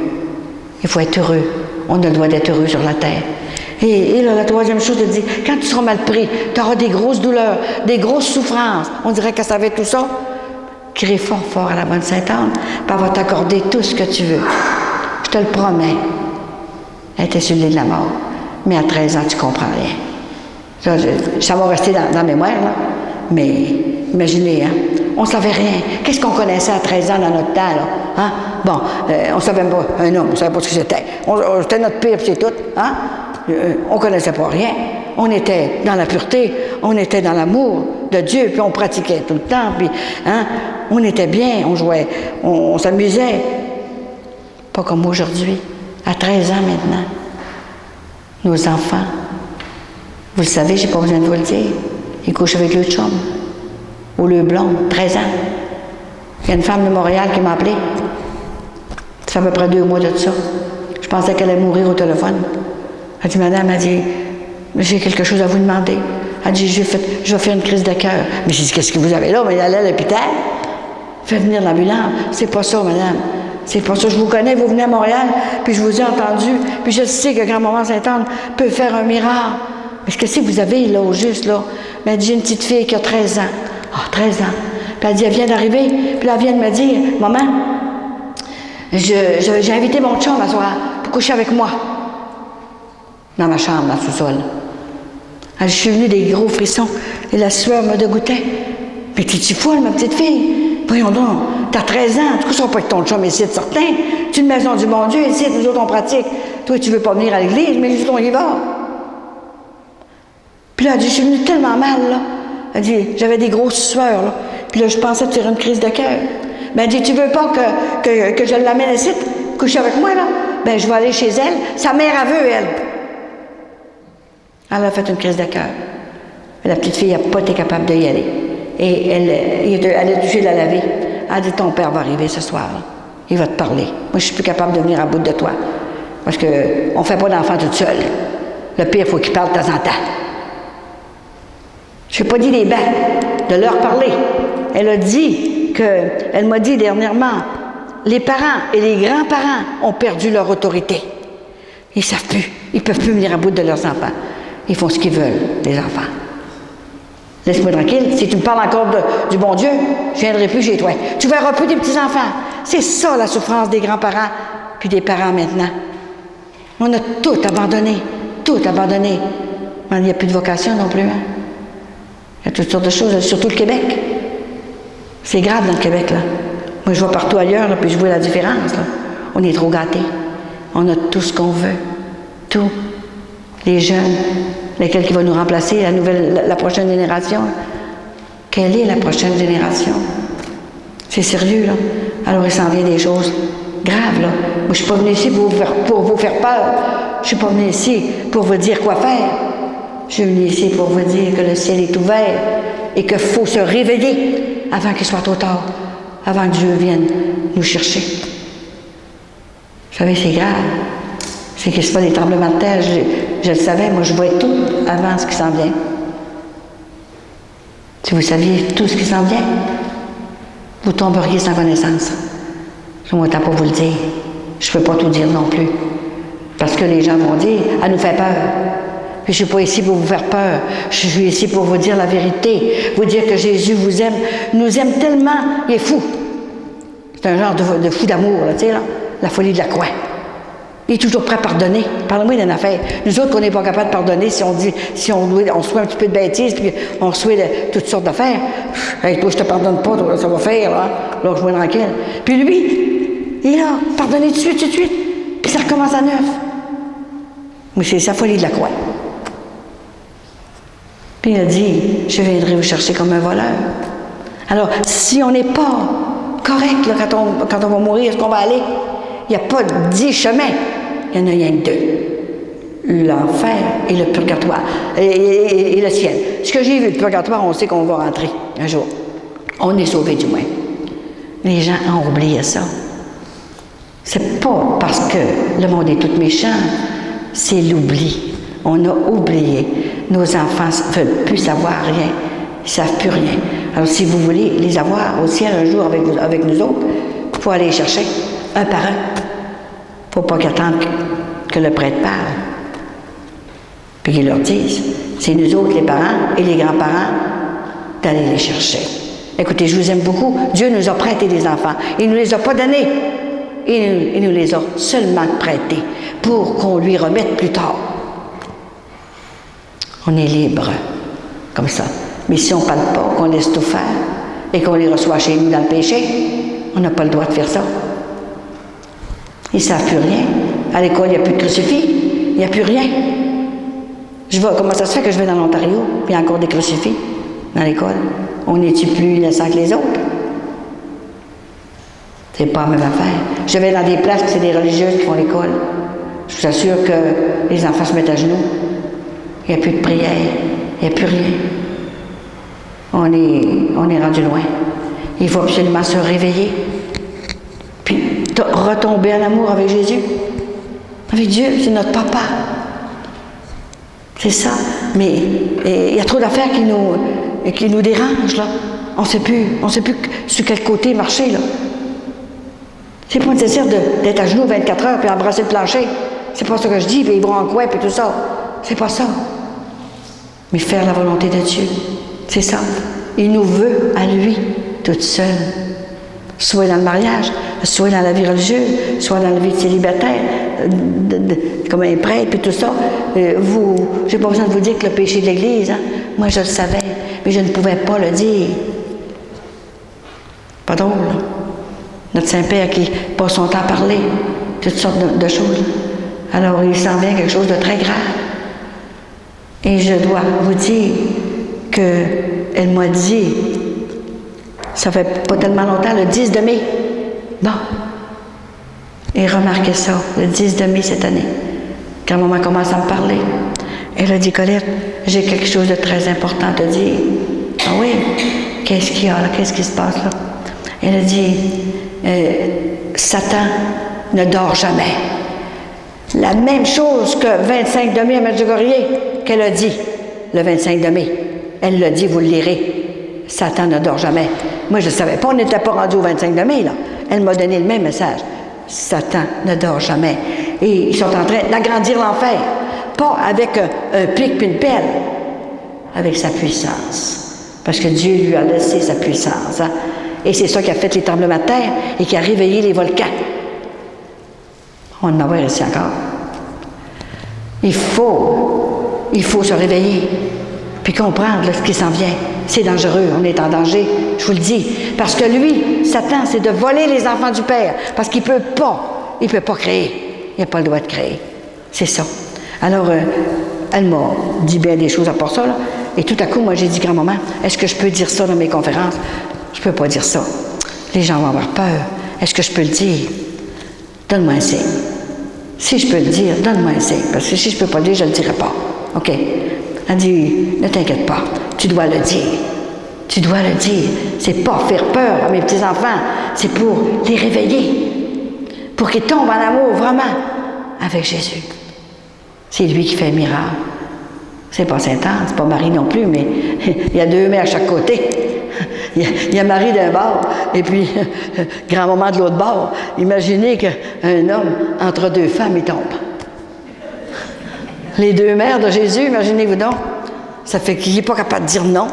Il faut être heureux. On a le droit d'être heureux sur la terre. Et là, la troisième chose, elle dit, quand tu seras mal pris, tu auras des grosses douleurs, des grosses souffrances. On dirait qu'elle savait tout ça. Crie fort, fort à la bonne Sainte-Anne, puis elle va t'accorder tout ce que tu veux. Je te le promets. Elle était sur le lit de la mort. Mais à 13 ans, tu comprends rien. Ça va rester dans la mémoire, là. Mais imaginez, hein. On ne savait rien. Qu'est-ce qu'on connaissait à 13 ans dans notre temps, là? Hein? Bon, on ne savait pas un homme, on ne savait pas ce que c'était. C'était notre pire, c'est tout. Hein? On ne connaissait pas rien. On était dans la pureté, on était dans l'amour de Dieu, puis on pratiquait tout le temps, puis hein, on était bien, on jouait, on s'amusait. Pas comme aujourd'hui, à 13 ans maintenant. Nos enfants, vous le savez, je n'ai pas besoin de vous le dire, ils couchent avec le chum, ou le blond, 13 ans. Il y a une femme de Montréal qui m'a appelé. Ça fait à peu près 2 mois de ça. Je pensais qu'elle allait mourir au téléphone. Elle dit, madame, elle dit, j'ai quelque chose à vous demander. Elle dit, je vais faire une crise de cœur. Mais j'ai dit, qu'est-ce que vous avez là? Mais elle allait à l'hôpital. Faites venir l'ambulance. C'est pas ça, madame. C'est pas ça. Je vous connais, vous venez à Montréal, puis je vous ai entendu, puis je sais que grand-maman Sainte-Anne peut faire un miracle. Mais qu'est-ce que vous avez là, au juste, là? Mais elle dit, j'ai une petite fille qui a 13 ans. Ah, 13 ans. Puis elle dit, elle vient d'arriver, puis là, elle vient de me dire, maman, j'ai invité mon chum à soir pour coucher avec moi. Dans ma chambre, dans le sous-sol. Je suis venue des gros frissons et la sueur me dégoûtait. Mais t'es-tu folle, ma petite fille? Voyons donc, t'as 13 ans, tu ne coucheras pas avec ton chum ici, certain. Tu es une maison du bon Dieu, ici, nous autres, on pratique. Toi, tu veux pas venir à l'église, mais nous autres, on y va. Puis là, elle dit, je suis venue tellement mal, là. Elle dit, j'avais des grosses sueurs, là. Puis là, je pensais te faire une crise de cœur. Ben, elle dit, tu veux pas que je l'amène ici, coucher avec moi, là? Ben, je vais aller chez elle. Sa mère, elle veut, elle. Elle a fait une crise de cœur. La petite fille n'a pas été capable d'y aller. Et elle est obligée de la laver. Elle a dit, ton père va arriver ce soir. Là. Il va te parler. Moi, je ne suis plus capable de venir à bout de toi. Parce qu'on ne fait pas d'enfant toute seule. Le pire, il faut qu'il parle de temps en temps. Je n'ai pas dit les bains, de leur parler. Elle m'a dit dernièrement, les parents et les grands-parents ont perdu leur autorité. Ils ne savent plus. Ils ne peuvent plus venir à bout de leurs enfants. Ils font ce qu'ils veulent, les enfants. Laisse-moi tranquille. Si tu me parles encore du bon Dieu, je ne viendrai plus chez toi. Tu ne verras plus des petits-enfants. C'est ça, la souffrance des grands-parents puis des parents maintenant. On a tout abandonné. Tout abandonné. Il n'y a plus de vocation non plus. Hein? Il y a toutes sortes de choses, surtout le Québec. C'est grave dans le Québec, là. Moi, je vais partout ailleurs, là, puis je vois la différence. Là. On est trop gâtés. On a tout ce qu'on veut. Tout. Les jeunes, lesquels qui vont nous remplacer, la prochaine génération. Quelle est la prochaine génération? C'est sérieux, là. Alors, il s'en vient des choses graves, là. Moi, je ne suis pas venue ici pour vous faire peur. Je ne suis pas venue ici pour vous dire quoi faire. Je suis venue ici pour vous dire que le ciel est ouvert et qu'il faut se réveiller avant qu'il soit trop tard, avant que Dieu vienne nous chercher. Vous savez, c'est grave. C'est que ce n'est pas des tremblements de terre. Je le savais, moi, je vois tout avant ce qui s'en vient. Si vous saviez tout ce qui s'en vient, vous tomberiez sans connaissance. Je ne m'entends pas vous le dire. Je ne peux pas tout dire non plus. Parce que les gens vont dire, elle nous fait peur. Puis je ne suis pas ici pour vous faire peur. Je suis ici pour vous dire la vérité. Vous dire que Jésus vous aime, nous aime tellement, il est fou. C'est un genre de fou d'amour, là, tu sais, là. La folie de la croix. Il est toujours prêt à pardonner. Parlez-moi d'une affaire. Nous autres, on n'est pas capable de pardonner si on se fait un petit peu de bêtises, puis on se fait toutes sortes d'affaires. Hey, toi, je te pardonne pas, toi, ça va faire, là. Là, je vois tranquille. Puis lui, il est là, pardonner tout de suite. Puis ça recommence à neuf. Mais c'est sa folie de la croix. Puis il a dit, je viendrai vous chercher comme un voleur. Alors, si on n'est pas correct là, quand on va mourir, est-ce qu'on va aller? Il n'y a pas 10 chemins. Il y en a rien que 2. L'enfer et le purgatoire. Et le ciel. Ce que j'ai vu, le purgatoire, on sait qu'on va rentrer un jour. On est sauvés du moins. Les gens ont oublié ça. C'est pas parce que le monde est tout méchant, c'est l'oubli. On a oublié. Nos enfants ne veulent plus savoir rien. Ils ne savent plus rien. Alors, si vous voulez les avoir au ciel un jour avec nous autres, il faut aller les chercher un par un. Il ne faut pas qu'ils attendent que le prêtre parle. Puis qu'ils leur disent, c'est nous autres, les parents et les grands-parents, d'aller les chercher. Écoutez, je vous aime beaucoup. Dieu nous a prêté des enfants. Il ne nous les a pas donnés. Il nous les a seulement prêtés pour qu'on lui remette plus tard. On est libre, comme ça. Mais si on ne parle pas, qu'on laisse tout faire et qu'on les reçoit chez nous dans le péché, on n'a pas le droit de faire ça. Ils ne savent plus rien. À l'école, il n'y a plus de crucifix. Il n'y a plus rien. Comment ça se fait que je vais dans l'Ontario, puis il y a encore des crucifix dans l'école? On n'est-tu plus innocent que les autres? C'est pas la même affaire. Je vais dans des places que c'est des religieuses qui font l'école. Je vous assure que les enfants se mettent à genoux. Il n'y a plus de prière. Il n'y a plus rien. On est rendu loin. Il faut absolument se réveiller. Puis retomber en amour avec Jésus. Avec Dieu, c'est notre papa. C'est ça. Mais il y a trop d'affaires qui nous dérangent, là. On ne sait plus sur quel côté marcher, là. C'est pas nécessaire d'être à genoux 24 heures puis embrasser le plancher. C'est pas ça que je dis, puis ils vont en coin, puis tout ça. C'est pas ça. Mais faire la volonté de Dieu. C'est ça. Il nous veut à lui, toute seule. Soit dans le mariage, soit dans la vie religieuse, soit dans la vie de célibataire, comme un prêtre, puis tout ça. J'ai pas besoin de vous dire que le péché de l'Église, hein? Moi je le savais, mais je ne pouvais pas le dire. Pas drôle, là. Notre Saint-Père qui passe son temps à parler, toutes sortes de choses. Alors il s'en vient quelque chose de très grave. Et je dois vous dire qu'elle m'a dit, ça fait pas tellement longtemps, le 10 de mai. Bon. Et remarquez ça, le 10 de mai cette année, quand maman commence à me parler. Elle a dit, Colette, j'ai quelque chose de très important à te dire. Ah oui? Qu'est-ce qu'il y a là? Qu'est-ce qui se passe là? Elle a dit, Satan ne dort jamais. La même chose que 25 de mai à Medjugorje, qu'elle a dit le 25 de mai. Elle l'a dit, vous le lirez. Satan ne dort jamais. Moi, je ne savais pas, on n'était pas rendu au 25 de mai, là. Elle m'a donné le même message. Satan ne dort jamais. Et ils sont en train d'agrandir l'enfer. Pas avec un pic puis une pelle, avec sa puissance. Parce que Dieu lui a laissé sa puissance. Hein? Et c'est ça qui a fait les tremblements de terre et qui a réveillé les volcans. On en va ici encore. Il faut se réveiller puis comprendre là, ce qui s'en vient. C'est dangereux, on est en danger, je vous le dis. Parce que lui, Satan, c'est de voler les enfants du Père. Parce qu'il ne peut pas créer. Il n'a pas le droit de créer. C'est ça. Alors, elle m'a dit bien des choses à part ça, là. Et tout à coup, moi, j'ai dit, grand-maman, est-ce que je peux dire ça dans mes conférences? Je ne peux pas dire ça. Les gens vont avoir peur. Est-ce que je peux le dire? Donne-moi un signe. Si je peux le dire, donne-moi un signe. Parce que si je ne peux pas le dire, je ne le dirai pas. OK? Elle dit, ne t'inquiète pas. Tu dois le dire. Tu dois le dire. C'est pas faire peur à mes petits-enfants. C'est pour les réveiller. Pour qu'ils tombent en amour, vraiment, avec Jésus. C'est lui qui fait un miracle. C'est pas Saint-Anne, c'est pas Marie non plus, mais il y a deux mères à chaque côté. Il y a Marie d'un bord, et puis grand-maman de l'autre bord. Imaginez qu'un homme, entre deux femmes, il tombe. Les deux mères de Jésus, imaginez-vous donc. Ça fait qu'il n'est pas capable de dire non.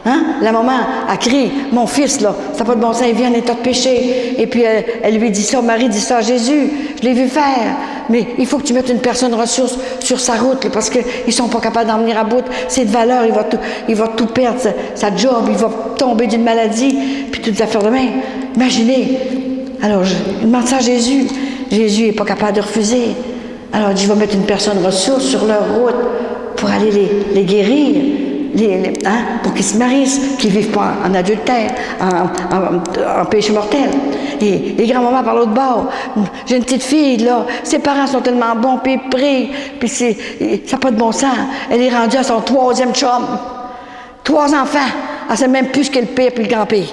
Hein? La maman, elle crie, mon fils, là, ça n'a pas de bon sens, il vit en état de péché. Et puis elle lui dit ça, Marie dit ça à Jésus. Je l'ai vu faire. Mais il faut que tu mettes une personne ressource sur sa route, là, parce qu'ils ne sont pas capables d'en venir à bout. C'est de valeur, il va tout perdre, sa job, il va tomber d'une maladie, puis toutes les affaires de même. Imaginez. Alors, je demande ça à Jésus. Jésus n'est pas capable de refuser. Alors, il dit, je vais mettre une personne ressource sur leur route pour aller les guérir. Pour qu'ils se marient, qu'ils ne vivent pas en adultère, en péché mortel. Et les grands-mamans par l'autre bord, j'ai une petite fille, là, ses parents sont tellement bons, puis ils prient, puis ça n'a pas de bon sens. Elle est rendue à son 3e chum. 3 enfants. Elle ne sait même plus ce qu'est le père puis le grand-père.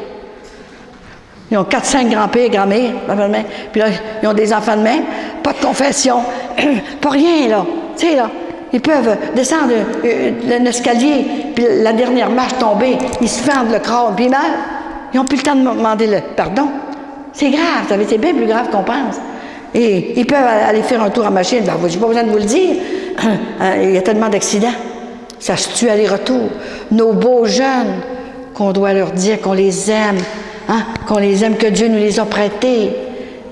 Ils ont 4-5 grands-pères, grand-mères, puis là, ils ont des enfants de même, pas de confession, pas rien, là. Tu sais, là. Ils peuvent descendre un escalier, puis la dernière marche tomber, ils se fendent le crâne, puis ils meurent. Ils n'ont plus le temps de me demander le pardon. C'est grave, c'est bien plus grave qu'on pense. Et ils peuvent aller faire un tour en machine. Ben, je n'ai pas besoin de vous le dire. Il y a tellement d'accidents. Ça se tue aller-retour. Nos beaux jeunes, qu'on doit leur dire qu'on les aime, hein, qu'on les aime, que Dieu nous les a prêtés.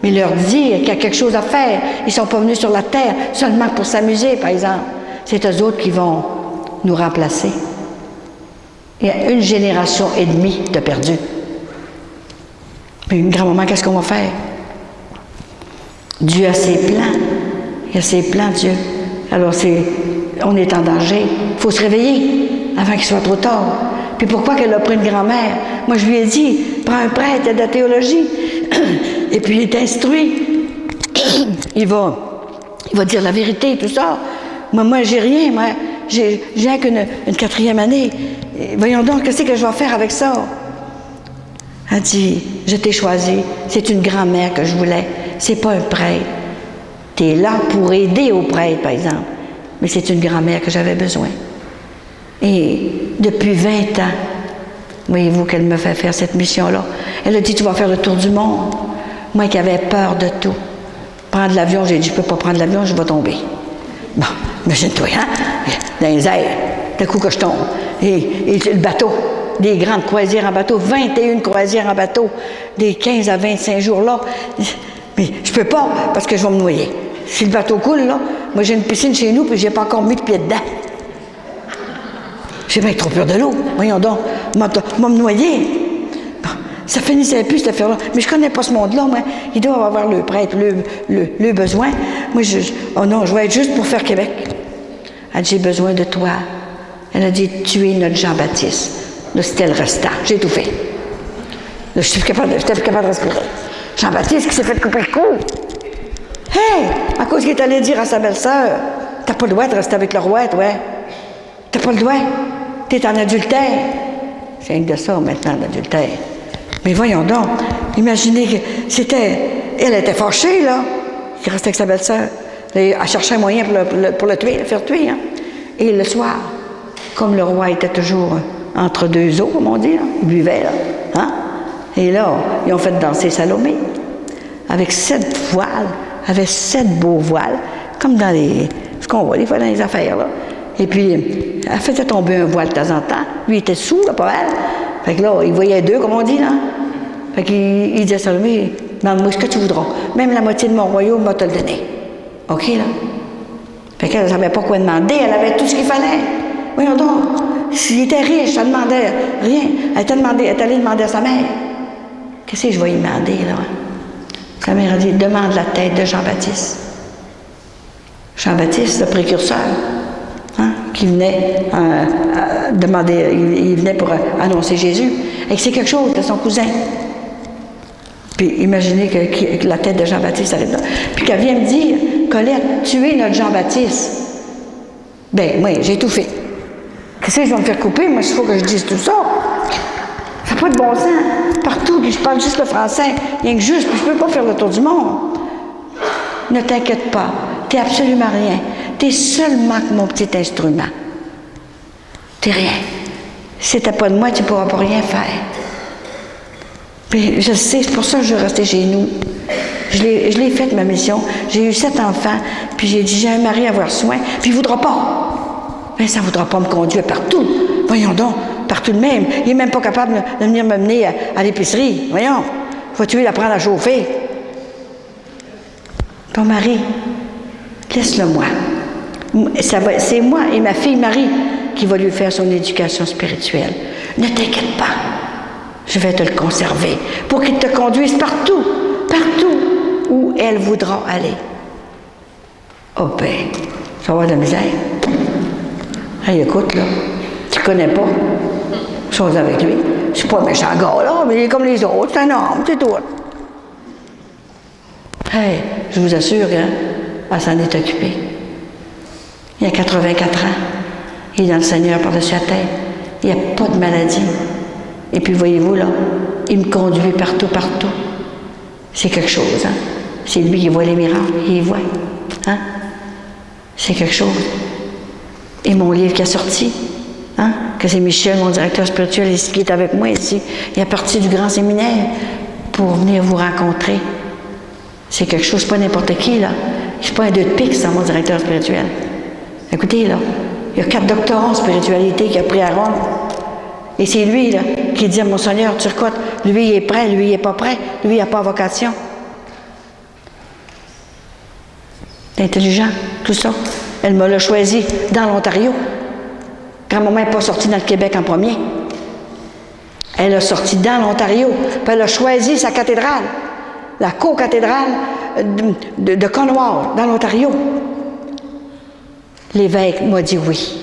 Mais leur dire qu'il y a quelque chose à faire. Ils ne sont pas venus sur la terre seulement pour s'amuser, par exemple. C'est eux autres qui vont nous remplacer. Il y a 1,5 génération de perdus. Mais une grand-maman, qu'est-ce qu'on va faire? Dieu a ses plans. Il a ses plans, Dieu. Alors, on est en danger. Il faut se réveiller avant qu'il soit trop tard. Puis pourquoi qu'elle a pris une grand-mère? Moi, je lui ai dit, prends un prêtre, il y a de la théologie. Et puis il est instruit. il va dire la vérité, tout ça. Moi, j'ai rien, moi. J'ai rien qu'une 4e année. Et voyons donc, qu'est-ce que je vais faire avec ça? Elle dit, je t'ai choisi. C'est une grand-mère que je voulais. C'est pas un prêtre. Tu es là pour aider au prêtre, par exemple. Mais c'est une grand-mère que j'avais besoin. Et depuis 20 ans, voyez-vous qu'elle me fait faire cette mission-là. Elle a dit, tu vas faire le tour du monde. Moi qui avais peur de tout. Prendre l'avion, j'ai dit, je ne peux pas prendre l'avion, je vais tomber. Bon, imagine-toi, hein? Dans les airs, d'un coup que je tombe. Et le bateau, des grandes croisières en bateau, 21 croisières en bateau, des 15 à 25 jours là. Mais je peux pas, parce que je vais me noyer. Si le bateau coule, là, moi j'ai une piscine chez nous, puis j'ai pas encore mis de pied dedans. J'ai bien trop peur de l'eau. Voyons donc, moi me noyer. Bon, ça finissait plus cette affaire-là. Mais je connais pas ce monde-là, moi. Ils doivent avoir le prêtre, le besoin. Moi, oh non, je vais être juste pour faire Québec. Elle dit, j'ai besoin de toi. Elle a dit, tu es notre Jean-Baptiste. Là, c'était le restant. J'ai tout fait. Là, j'étais plus capable de respirer. Jean-Baptiste qui s'est fait couper le cou. Hey! À cause qu'il est allé dire à sa belle-sœur, t'as pas le droit de rester avec le roi, toi. T'as pas le droit. T'es en adultère. C'est rien que de ça, maintenant, l'adultère. Mais voyons donc, imaginez que c'était... Elle était fâchée, là, qui restait avec sa belle-sœur. Elle cherchait un moyen pour le tuer, le faire tuer. Hein? Et le soir, comme le roi était toujours entre deux eaux, comme on dit, là, il buvait, là. Hein? Et là, ils ont fait danser Salomé. Avec 7 voiles, avec 7 beaux voiles, comme dans ce qu'on voit des fois dans les affaires, là. Et puis, elle faisait tomber un voile de temps en temps. Lui, il était sous, là, pas mal. Fait que là, il voyait 2, comme on dit, là. Fait qu'il disait à Salomé, demande-moi ce que tu voudras. Même la moitié de mon royaume, va te le donner. OK, là? Fait qu'elle ne savait pas quoi demander. Elle avait tout ce qu'il fallait. Voyons donc. S'il était riche, elle ne demandait rien. Elle est allée demander à sa mère. Qu'est-ce que je vais lui demander, là? Sa mère a dit, demande la tête de Jean-Baptiste. Jean-Baptiste, le précurseur. Hein, qui venait demander, il venait pour annoncer Jésus. Et que c'est quelque chose de son cousin. Puis imaginez que la tête de Jean-Baptiste arrive là. Puis qu'elle vient me dire, Colette, tu es notre Jean-Baptiste. Ben, moi, j'ai tout fait. Qu'est-ce que je vais me faire couper? Moi, il faut que je dise tout ça. Ça n'a pas de bon sens. Partout, puis je parle juste le français. Rien que juste, puis je ne peux pas faire le tour du monde. Ne t'inquiète pas. Tu n'es absolument rien. Tu es seulement que mon petit instrument. Tu n'es rien. Si tu n'as pas de moi, tu ne pourras pas rien faire. Puis je sais, c'est pour ça que je vais rester chez nous. Je l'ai faite, ma mission. J'ai eu 7 enfants, puis j'ai dit, j'ai un mari à avoir soin, puis il ne voudra pas. Mais ça ne voudra pas me conduire partout. Voyons donc, partout de même. Il n'est même pas capable de venir me mener à l'épicerie. Voyons, faut-tu l'apprendre à chauffer? Ton mari, laisse-le-moi. C'est moi et ma fille Marie qui va lui faire son éducation spirituelle. Ne t'inquiète pas. Je vais te le conserver pour qu'il te conduise partout où elle voudra aller. Oh ben, ça va avoir de la misère. Hey, écoute, là, tu connais pas chose avec lui. C'est pas un méchant gars, là, mais il est comme les autres, c'est un homme, c'est tout. Hey, je vous assure, hein, elle s'en est occupée. Il a 84 ans. Il est dans le Seigneur par-dessus la tête. Il n'y a pas de maladie. Et puis, voyez-vous, là, il me conduit partout. C'est quelque chose, hein. C'est lui qui voit les miracles. Il les voit. Hein? C'est quelque chose. Et mon livre qui a sorti, hein? Que c'est Michel, mon directeur spirituel, qui est avec moi ici. Il est parti du grand séminaire pour venir vous rencontrer. C'est quelque chose, pas n'importe qui, là. Je suis pas un 2 de pique, c'est mon directeur spirituel. Écoutez, là, il y a 4 doctorants en spiritualité qui a pris à Rome. Et c'est lui, là, qui dit à mon Seigneur Turcotte, lui, il est prêt, lui, il n'est pas prêt, lui, il n'a pas vocation. Intelligent, tout ça. Elle me l'a choisi dans l'Ontario. Grand-maman n'est pas sortie dans le Québec en premier. Elle a sorti dans l'Ontario, puis elle a choisi sa cathédrale, la co-cathédrale de Cornwall, dans l'Ontario. L'évêque m'a dit oui.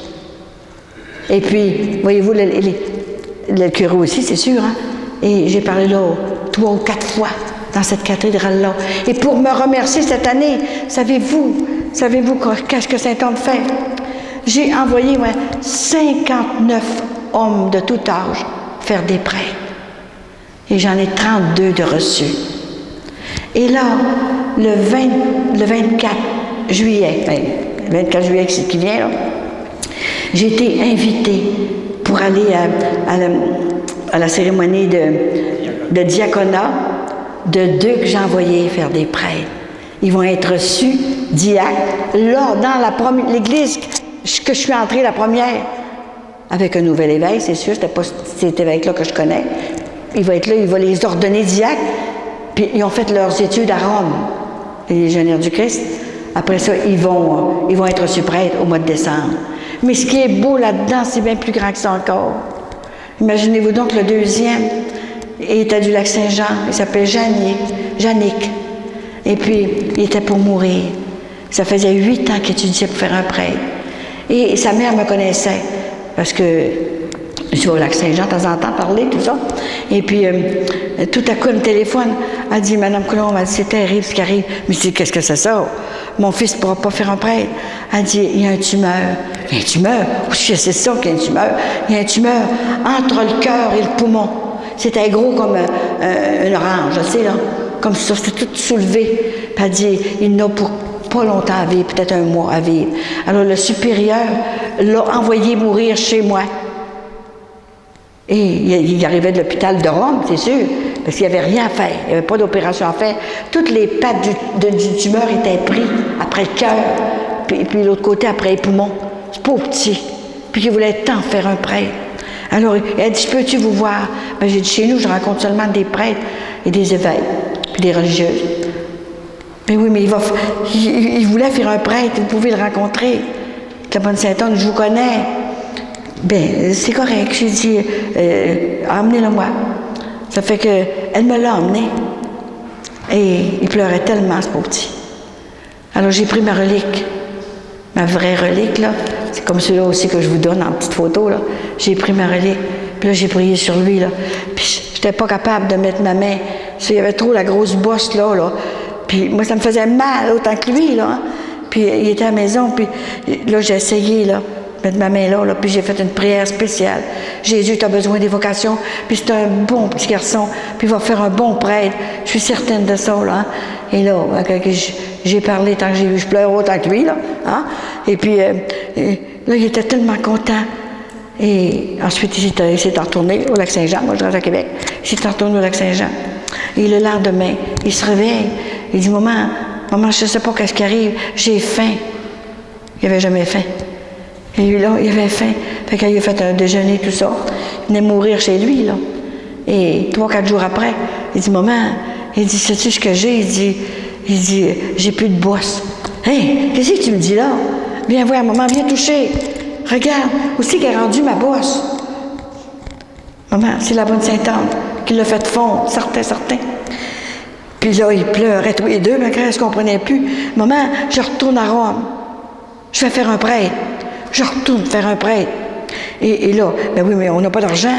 Et puis, voyez-vous, le curé aussi, c'est sûr, hein? Et j'ai parlé là 3 ou 4 fois dans cette cathédrale-là. Et pour me remercier cette année, savez-vous qu'est-ce que Saint-Anne fait? J'ai envoyé 59 hommes de tout âge faire des prêtres. Et j'en ai 32 de reçus. Et là, le 24 juillet, le 24 juillet qui vient, là, j'ai été invitée pour aller à la cérémonie de diaconat de deux que j'ai envoyés faire des prêtres. Ils vont être reçus diacres, là, dans l'église que je suis entrée la première, avec un nouvel évêque, c'est sûr, c'était pas cet évêque-là que je connais. Il va être là, il va les ordonner diacres, puis ils ont fait leurs études à Rome, les légionnaires du Christ. Après ça, ils vont être reçus prêtres au mois de décembre. Mais ce qui est beau là-dedans, c'est bien plus grand que ça encore. Imaginez-vous donc le deuxième, il était du Lac-Saint-Jean, il s'appelait Jannick. Et puis, il était pour mourir. Ça faisait 8 ans qu'il étudiait pour faire un prêtre. Et sa mère me connaissait, parce que je suis au Lac-Saint-Jean de temps en temps parler, tout ça. Et puis, tout à coup, elle me téléphone. Elle dit, Madame Coulombe, elle dit, c'est terrible ce qui arrive. Mais je dis, qu'est-ce que c'est ça? Mon fils ne pourra pas faire un prêtre. Elle dit, il y a un tumeur. Il y a un tumeur? Je sais ça qu'il y a un tumeur. Il y a un tumeur entre le cœur et le poumon. C'était gros comme une orange, tu sais, là. Comme ça, c'était tout soulevé. Puis elle dit, il n'a pour pas longtemps à vivre, peut-être un mois à vivre. Alors, le supérieur l'a envoyé mourir chez moi. Et il arrivait de l'hôpital de Rome, c'est sûr, parce qu'il n'y avait rien à faire. Il n'y avait pas d'opération à faire. Toutes les pattes du tumeur étaient prises après le cœur, puis l'autre côté après les poumons. C'est pauvre petit. Puis il voulait tant faire un prêtre. Alors, elle dit, peux-tu vous voir? Ben, j'ai dit, chez nous, je rencontre seulement des prêtres et des évêques, puis des religieuses. Mais oui, mais il voulait faire un prêtre, vous pouvez le rencontrer. La bonne Sainte-Anne, je vous connais. Bien, c'est correct. J'ai dit, emmenez-le moi. Ça fait qu'elle me l'a emmené. Et il pleurait tellement, ce pauvre petit. Alors, j'ai pris ma relique. Ma vraie relique, là. C'est comme celui-là aussi que je vous donne en petite photo, là. J'ai pris ma relique. Puis là, j'ai prié sur lui, là. Puis, j'étais pas capable de mettre ma main. Parce qu'il y avait trop la grosse bosse, là. Puis, moi, ça me faisait mal, autant que lui, là. Hein? Puis, il était à la maison. Puis, là, j'ai essayé, là. Mettre ma main là, puis j'ai fait une prière spéciale. Jésus, tu as besoin d'évocation, puis c'est un bon petit garçon, puis il va faire un bon prêtre. Je suis certaine de ça, là. Hein? Et là, j'ai parlé tant que j'ai vu, je pleure autant que lui, là. Hein? Et puis, là, il était tellement content. Et ensuite, il s'est retourné au Lac-Saint-Jean. Moi, je reste à Québec. Il s'est retourné au Lac-Saint-Jean. Et le lendemain, il se réveille. Il dit, maman, je ne sais pas qu'est-ce qui arrive. J'ai faim. Il n'avait jamais faim. Et là, il avait faim. Fait qu'il a fait un déjeuner, tout ça. Il venait mourir chez lui, là. Et 3-4 jours après, il dit, maman, il dit, sais-tu ce que j'ai? Il dit, j'ai plus de bosse. Hey, qu'est-ce que tu me dis là? Viens voir, maman, viens toucher. Regarde, où c'est qu'elle a rendu ma bosse? Maman, c'est la bonne Sainte-Anne qui l'a fait fondre, certain. Puis là, il pleurait tous les deux, ma grâce, ne comprenait plus. Maman, je retourne à Rome. Je vais faire un prêtre. Je retourne faire un prêtre. Et là, ben oui, mais on n'a pas d'argent.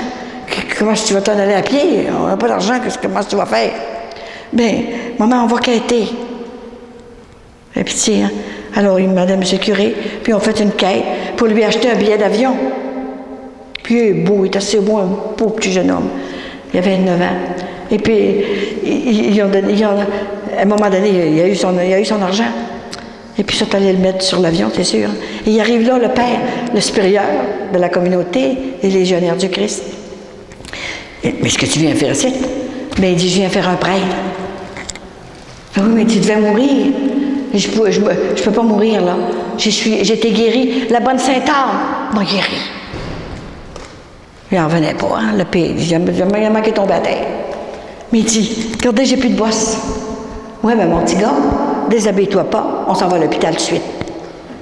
Comment tu vas t'en aller à pied? On n'a pas d'argent, comment tu vas faire? Bien, maman, on va quêter. La pitié, hein? Alors, il m'a dit, monsieur le curé, puis on fait une quête pour lui acheter un billet d'avion. Puis il est beau, il est assez beau, un beau petit jeune homme. Il avait 29 ans. Et puis, à un moment donné, il a eu son argent. Et puis ça, tu allais le mettre sur l'avion, c'est sûr. Et il arrive là, le père, le supérieur de la communauté, les légionnaires du Christ. Mais ce que tu viens faire ici? Bien, il dit, je viens faire un prêtre. Ah oui, mais tu devais mourir. Je peux pas mourir, là. J'ai été guérie. La bonne Sainte-Anne m'a guérie. Il n'en venait pas, hein, le père. Il a manqué de tomber à terre. Mais il dit, regardez, j'ai plus de bosse. Oui, mais mon petit gars, déshabille-toi pas, on s'en va à l'hôpital tout de suite.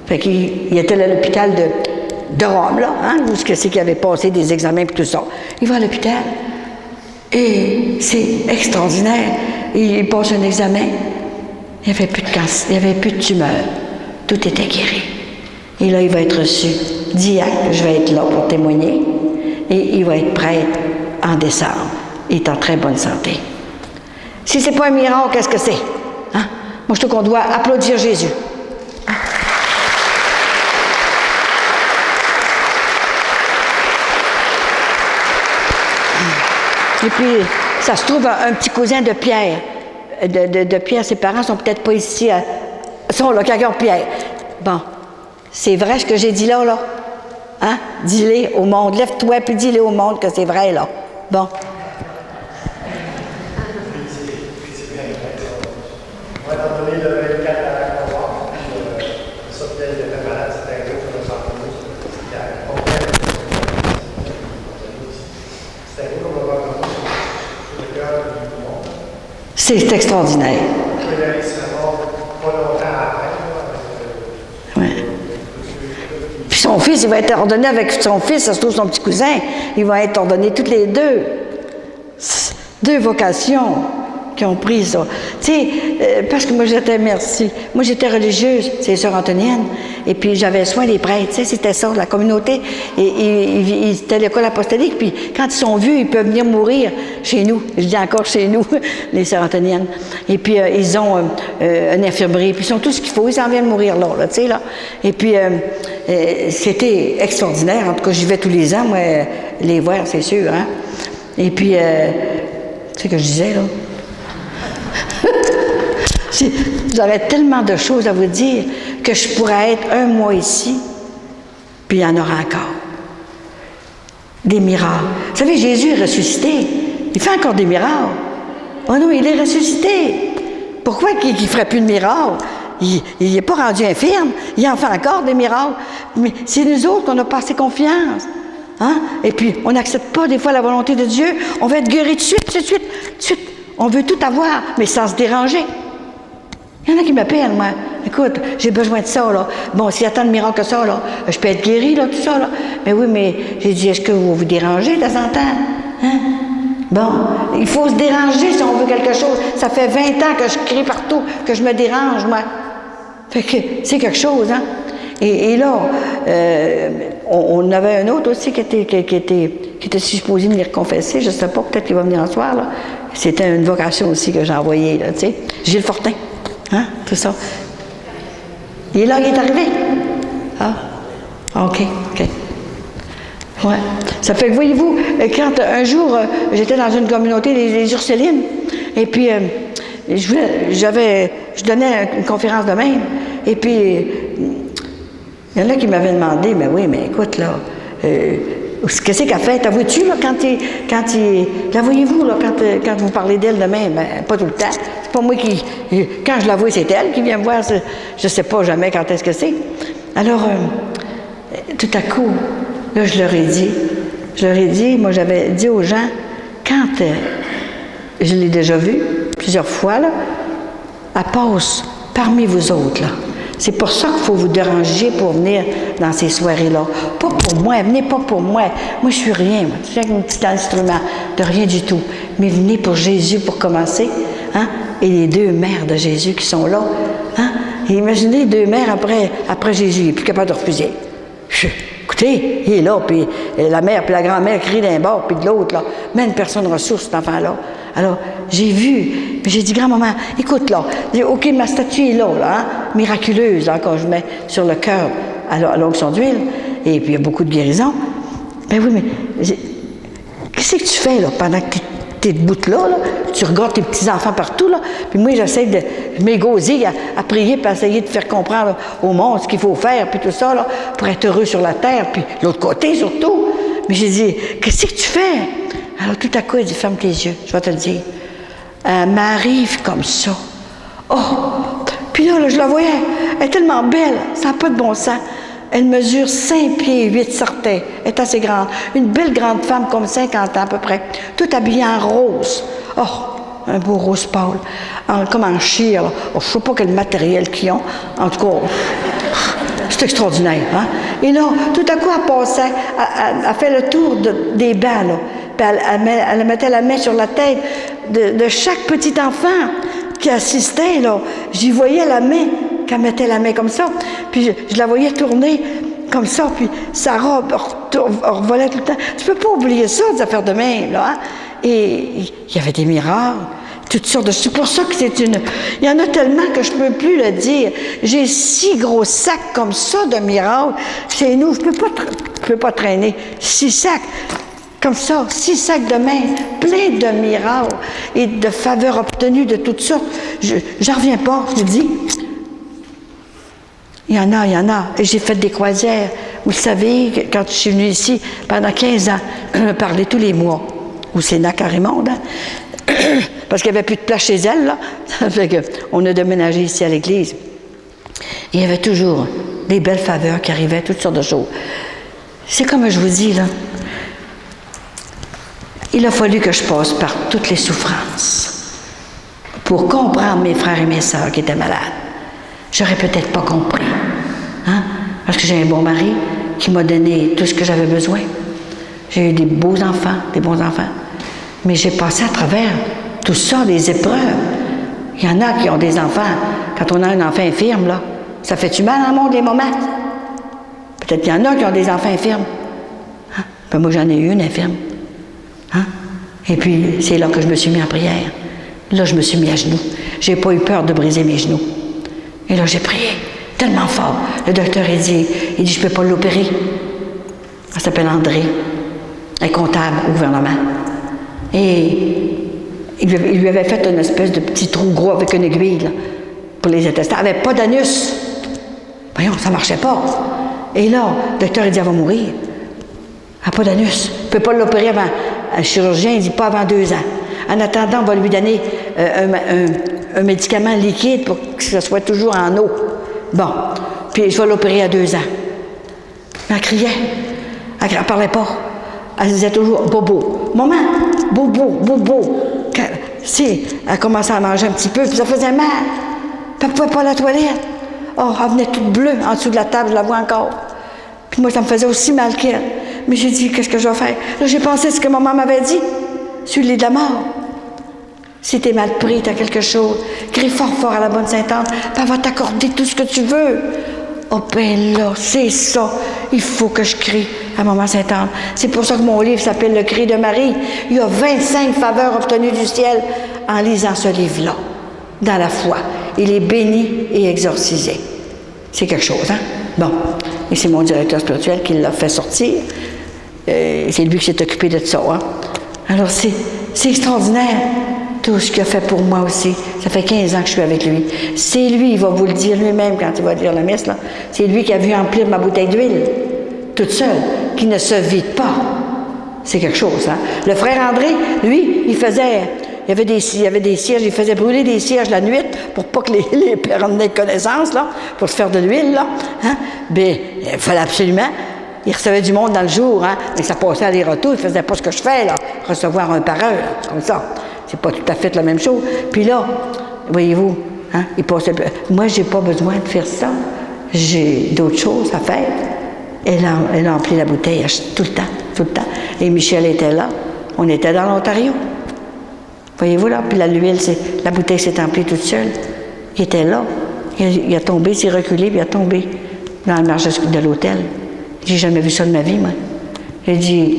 Fait qu'il était à l'hôpital de Rome, là, hein, où c'est qu'il avait passé des examens et tout ça. Il va à l'hôpital. Et c'est extraordinaire. Il passe un examen. Il n'y avait plus de cancer, il n'y avait plus de tumeur. Tout était guéri. Et là, il va être reçu. Diacre, je vais être là pour témoigner. Et il va être prêtre en décembre. Il est en très bonne santé. Si ce n'est pas un miracle, qu'est-ce que c'est? Hein? Moi, je trouve qu'on doit applaudir Jésus. Et puis, ça se trouve un petit cousin de Pierre. De Pierre, ses parents sont peut-être pas ici. Sont là, quelqu'un Pierre. Bon, c'est vrai ce que j'ai dit là, là? Hein? Dis-le au monde. Lève-toi puis dis-le au monde que c'est vrai, là. Bon. C'est extraordinaire. Ouais. Puis son fils, il va être ordonné avec son fils, ça se trouve son petit cousin, il va être ordonné toutes les deux. Deux vocations qui ont pris ça. Tu sais, parce que moi j'étais religieuse, c'est les sœurs Antoniennes, et puis j'avais soin des prêtres, tu sais, c'était ça, la communauté, et c'était l'école apostolique, puis quand ils sont vieux, ils peuvent venir mourir chez nous, je dis encore chez nous, les sœurs Antoniennes, et puis ils ont une infirmerie, puis ils ont tout ce qu'il faut, ils en viennent mourir là, tu sais, là, et puis c'était extraordinaire, en tout cas j'y vais tous les ans, moi, les voir, c'est sûr, hein, et puis, tu sais que je disais, là, j'aurais tellement de choses à vous dire que je pourrais être un mois ici, puis il y en aura encore. Des miracles. Vous savez, Jésus est ressuscité. Il fait encore des miracles. Oh non, il est ressuscité. Pourquoi qu'il ne ferait plus de miracles? Il n'est pas rendu infirme. Il en fait encore des miracles. Mais c'est nous autres qu'on a pas assez confiance. Hein? Et puis, on n'accepte pas des fois la volonté de Dieu. On veut être guéri tout de suite, tout de suite, tout de suite. On veut tout avoir, mais sans se déranger. Il y en a qui m'appellent, moi. Écoute, j'ai besoin de ça, là. Bon, s'il y a tant de miracles que ça, là, je peux être guéri, là, tout ça, là. Mais oui, mais j'ai dit, est-ce que vous vous dérangez de temps en temps? Hein? Bon, il faut se déranger si on veut quelque chose. Ça fait 20 ans que je crie partout, que je me dérange, moi. Fait que c'est quelque chose, hein? Et là, on avait un autre aussi qui était supposé venir confesser. Je ne sais pas, peut-être qu'il va venir en soir, là. C'était une vocation aussi que j'ai envoyée, là, tu sais. Gilles Fortin, hein, tout ça. Et là, il est arrivé. Ah, OK. Ouais. Ça fait que, voyez-vous, quand un jour, j'étais dans une communauté des Ursulines, et puis je donnais une conférence de même, et puis il y en a qui m'avaient demandé, mais oui, mais écoute, là, qu'est-ce qu'elle fait? La vois-tu, là, la voyez-vous, là, quand vous parlez d'elle demain? Ben, pas tout le temps. C'est pas moi qui... Quand je la vois, c'est elle qui vient me voir. Je sais pas jamais quand est-ce que c'est. Alors, tout à coup, là, je leur ai dit, moi, j'avais dit aux gens, quand je l'ai déjà vue, plusieurs fois, là, elle passe parmi vous autres, là. C'est pour ça qu'il faut vous déranger pour venir dans ces soirées-là. Pas pour moi, venez pas pour moi. Moi, je suis rien, moi. Je suis avec un petit instrument, de rien du tout. Mais venez pour Jésus pour commencer. Hein? Et les deux mères de Jésus qui sont là. Hein? Et imaginez les deux mères après Jésus. Il n'est plus capable de refuser. Écoutez, il est là, puis la mère puis la grand-mère crient d'un bord, puis de l'autre, là. Même personne ne ressource, cet enfant-là. Alors, j'ai vu, puis j'ai dit, grand-maman, écoute, là, OK, ma statue est là, hein, miraculeuse, là, quand je mets sur le cœur à l'onction d'huile, et puis il y a beaucoup de guérison. Ben oui, mais qu'est-ce que tu fais, là, pendant que tu es debout là, tu regardes tes petits-enfants partout, là, puis moi, j'essaie de m'égosier à prier, puis à essayer de faire comprendre là, au monde ce qu'il faut faire, puis tout ça, là, pour être heureux sur la terre, puis l'autre côté, surtout. Mais j'ai dit, qu'est-ce que tu fais? Alors, tout à coup, il dit, ferme tes yeux, je vais te le dire. Elle m'arrive comme ça. Oh! Puis là, je la voyais, elle est tellement belle, ça n'a pas de bon sens. Elle mesure 5 pieds 8 certain. Elle est assez grande. Une belle grande femme, comme 50 ans à peu près. Tout habillée en rose. Oh! Un beau rose pâle. Comme en chire, là. Oh, je ne sais pas quel matériel qu'ils ont. En tout cas, c'est extraordinaire, hein? Et là, tout à coup, elle passait, elle fait le tour des bancs, là. Puis elle mettait la main sur la tête de chaque petit enfant qui assistait, là. J'y voyais la main, qu'elle mettait la main comme ça. Puis je la voyais tourner comme ça, puis sa robe revolait tout le temps. Tu peux pas oublier ça, des affaires de même, là, hein? Et il y avait des miracles. toutes sortes de... C'est pour ça que c'est une... Il y en a tellement que je ne peux plus le dire. J'ai 6 gros sacs comme ça de miracles chez nous. Je ne peux pas traîner 6 sacs comme ça, 6 sacs de main, plein de miracles et de faveurs obtenues de toutes sortes. J'en reviens pas, je dis. Il y en a. Et j'ai fait des croisières. Vous le savez, quand je suis venue ici, pendant 15 ans, je me parlais tous les mois. Au Sénat Carrémonde, hein? Parce qu'il n'y avait plus de place chez elle, là. Ça fait qu'on a déménagé ici à l'église. Il y avait toujours des belles faveurs qui arrivaient, toutes sortes de choses. C'est comme je vous dis, là. Il a fallu que je passe par toutes les souffrances pour comprendre mes frères et mes sœurs qui étaient malades. J'aurais peut-être pas compris, hein? Parce que j'ai un bon mari qui m'a donné tout ce que j'avais besoin. J'ai eu des beaux enfants, des bons enfants. Mais j'ai passé à travers tout ça, des épreuves. Il y en a qui ont des enfants. Quand on a un enfant infirme, là, ça fait-tu mal dans le monde, les moments? Peut-être qu'il y en a qui ont des enfants infirmes. Hein? Ben, moi, j'en ai eu une infirme. Hein? Et puis, c'est là que je me suis mis en prière. Là, je me suis mis à genoux. J'ai pas eu peur de briser mes genoux. Et là, j'ai prié tellement fort. Le docteur, il dit, je peux pas l'opérer. Elle s'appelle André. Elle est comptable au gouvernement. Et il lui avait fait une espèce de petit trou gros avec une aiguille, là, pour les intestins. Elle n'avait pas d'anus. Voyons, ça ne marchait pas. Et là, le docteur, il dit, elle va mourir. Elle n'a pas d'anus. On ne peut pas l'opérer avant. Un chirurgien, il dit, pas avant 2 ans. En attendant, on va lui donner un médicament liquide pour que ce soit toujours en eau. Bon. Puis je vais l'opérer à 2 ans. Elle criait. Elle ne parlait pas. Elle disait toujours « bobo ». « Maman, bobo, bobo ». Elle commençait à manger un petit peu, puis ça faisait mal. Puis elle ne pouvait pas à la toilette. Oh, elle venait toute bleue en dessous de la table, je la vois encore. Puis moi, ça me faisait aussi mal qu'elle. Mais j'ai dit « qu'est-ce que je vais faire ?» Là, j'ai pensé à ce que maman m'avait dit, sur le lit de la mort. Si t'es mal pris, t'as quelque chose, crie fort, fort à la bonne Sainte-Anne, puis elle va t'accorder tout ce que tu veux. Oh ben là, c'est ça. Il faut que je crie à Maman Sainte-Anne. C'est pour ça que mon livre s'appelle « Le cri de Marie ». Il y a 25 faveurs obtenues du ciel en lisant ce livre-là, dans la foi. Il est béni et exorcisé. C'est quelque chose, hein? Bon. Et c'est mon directeur spirituel qui l'a fait sortir. C'est lui qui s'est occupé de ça, hein? Alors, c'est extraordinaire, tout ce qu'il a fait pour moi aussi. Ça fait 15 ans que je suis avec lui. C'est lui, il va vous le dire lui-même quand il va dire la messe, là. C'est lui qui a vu remplir ma bouteille d'huile, toute seule, qui ne se vide pas. C'est quelque chose, hein. Le frère André, lui, il y avait des cierges, il faisait brûler des cierges la nuit pour pas que les pères en aient connaissance, là, pour se faire de l'huile, là. Hein? Ben, il fallait absolument. Il recevait du monde dans le jour, hein, mais ça passait aller-retour, il faisait pas ce que je fais, là, recevoir un par un, là, comme ça. C'est pas tout à fait la même chose. Puis là, voyez-vous, hein, il passait... Moi, j'ai pas besoin de faire ça. J'ai d'autres choses à faire. Elle a empli la bouteille tout le temps. Et Michel était là. On était dans l'Ontario. Voyez-vous, là, puis la bouteille s'est emplie toute seule. Il était là. Il a tombé, il s'est reculé, puis il a tombé dans la marge de l'hôtel. J'ai jamais vu ça de ma vie, moi. J'ai dit,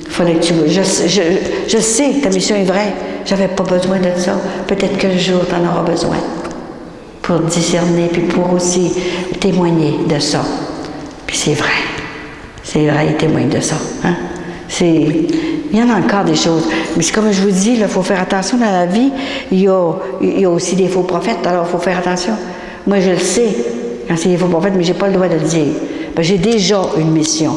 il fallait que tu... Je sais que ta mission est vraie. J'avais pas besoin de ça. Peut-être qu'un jour, tu en auras besoin. Pour discerner, puis pour aussi témoigner de ça. Puis c'est vrai. C'est vrai, il témoigne de ça. Hein? Il y en a encore des choses. Mais c'est comme je vous dis, il faut faire attention dans la vie. Il y a aussi des faux prophètes, alors il faut faire attention. Moi, je le sais, quand c'est des faux prophètes, mais j'ai pas le droit de le dire. Ben, j'ai déjà une mission.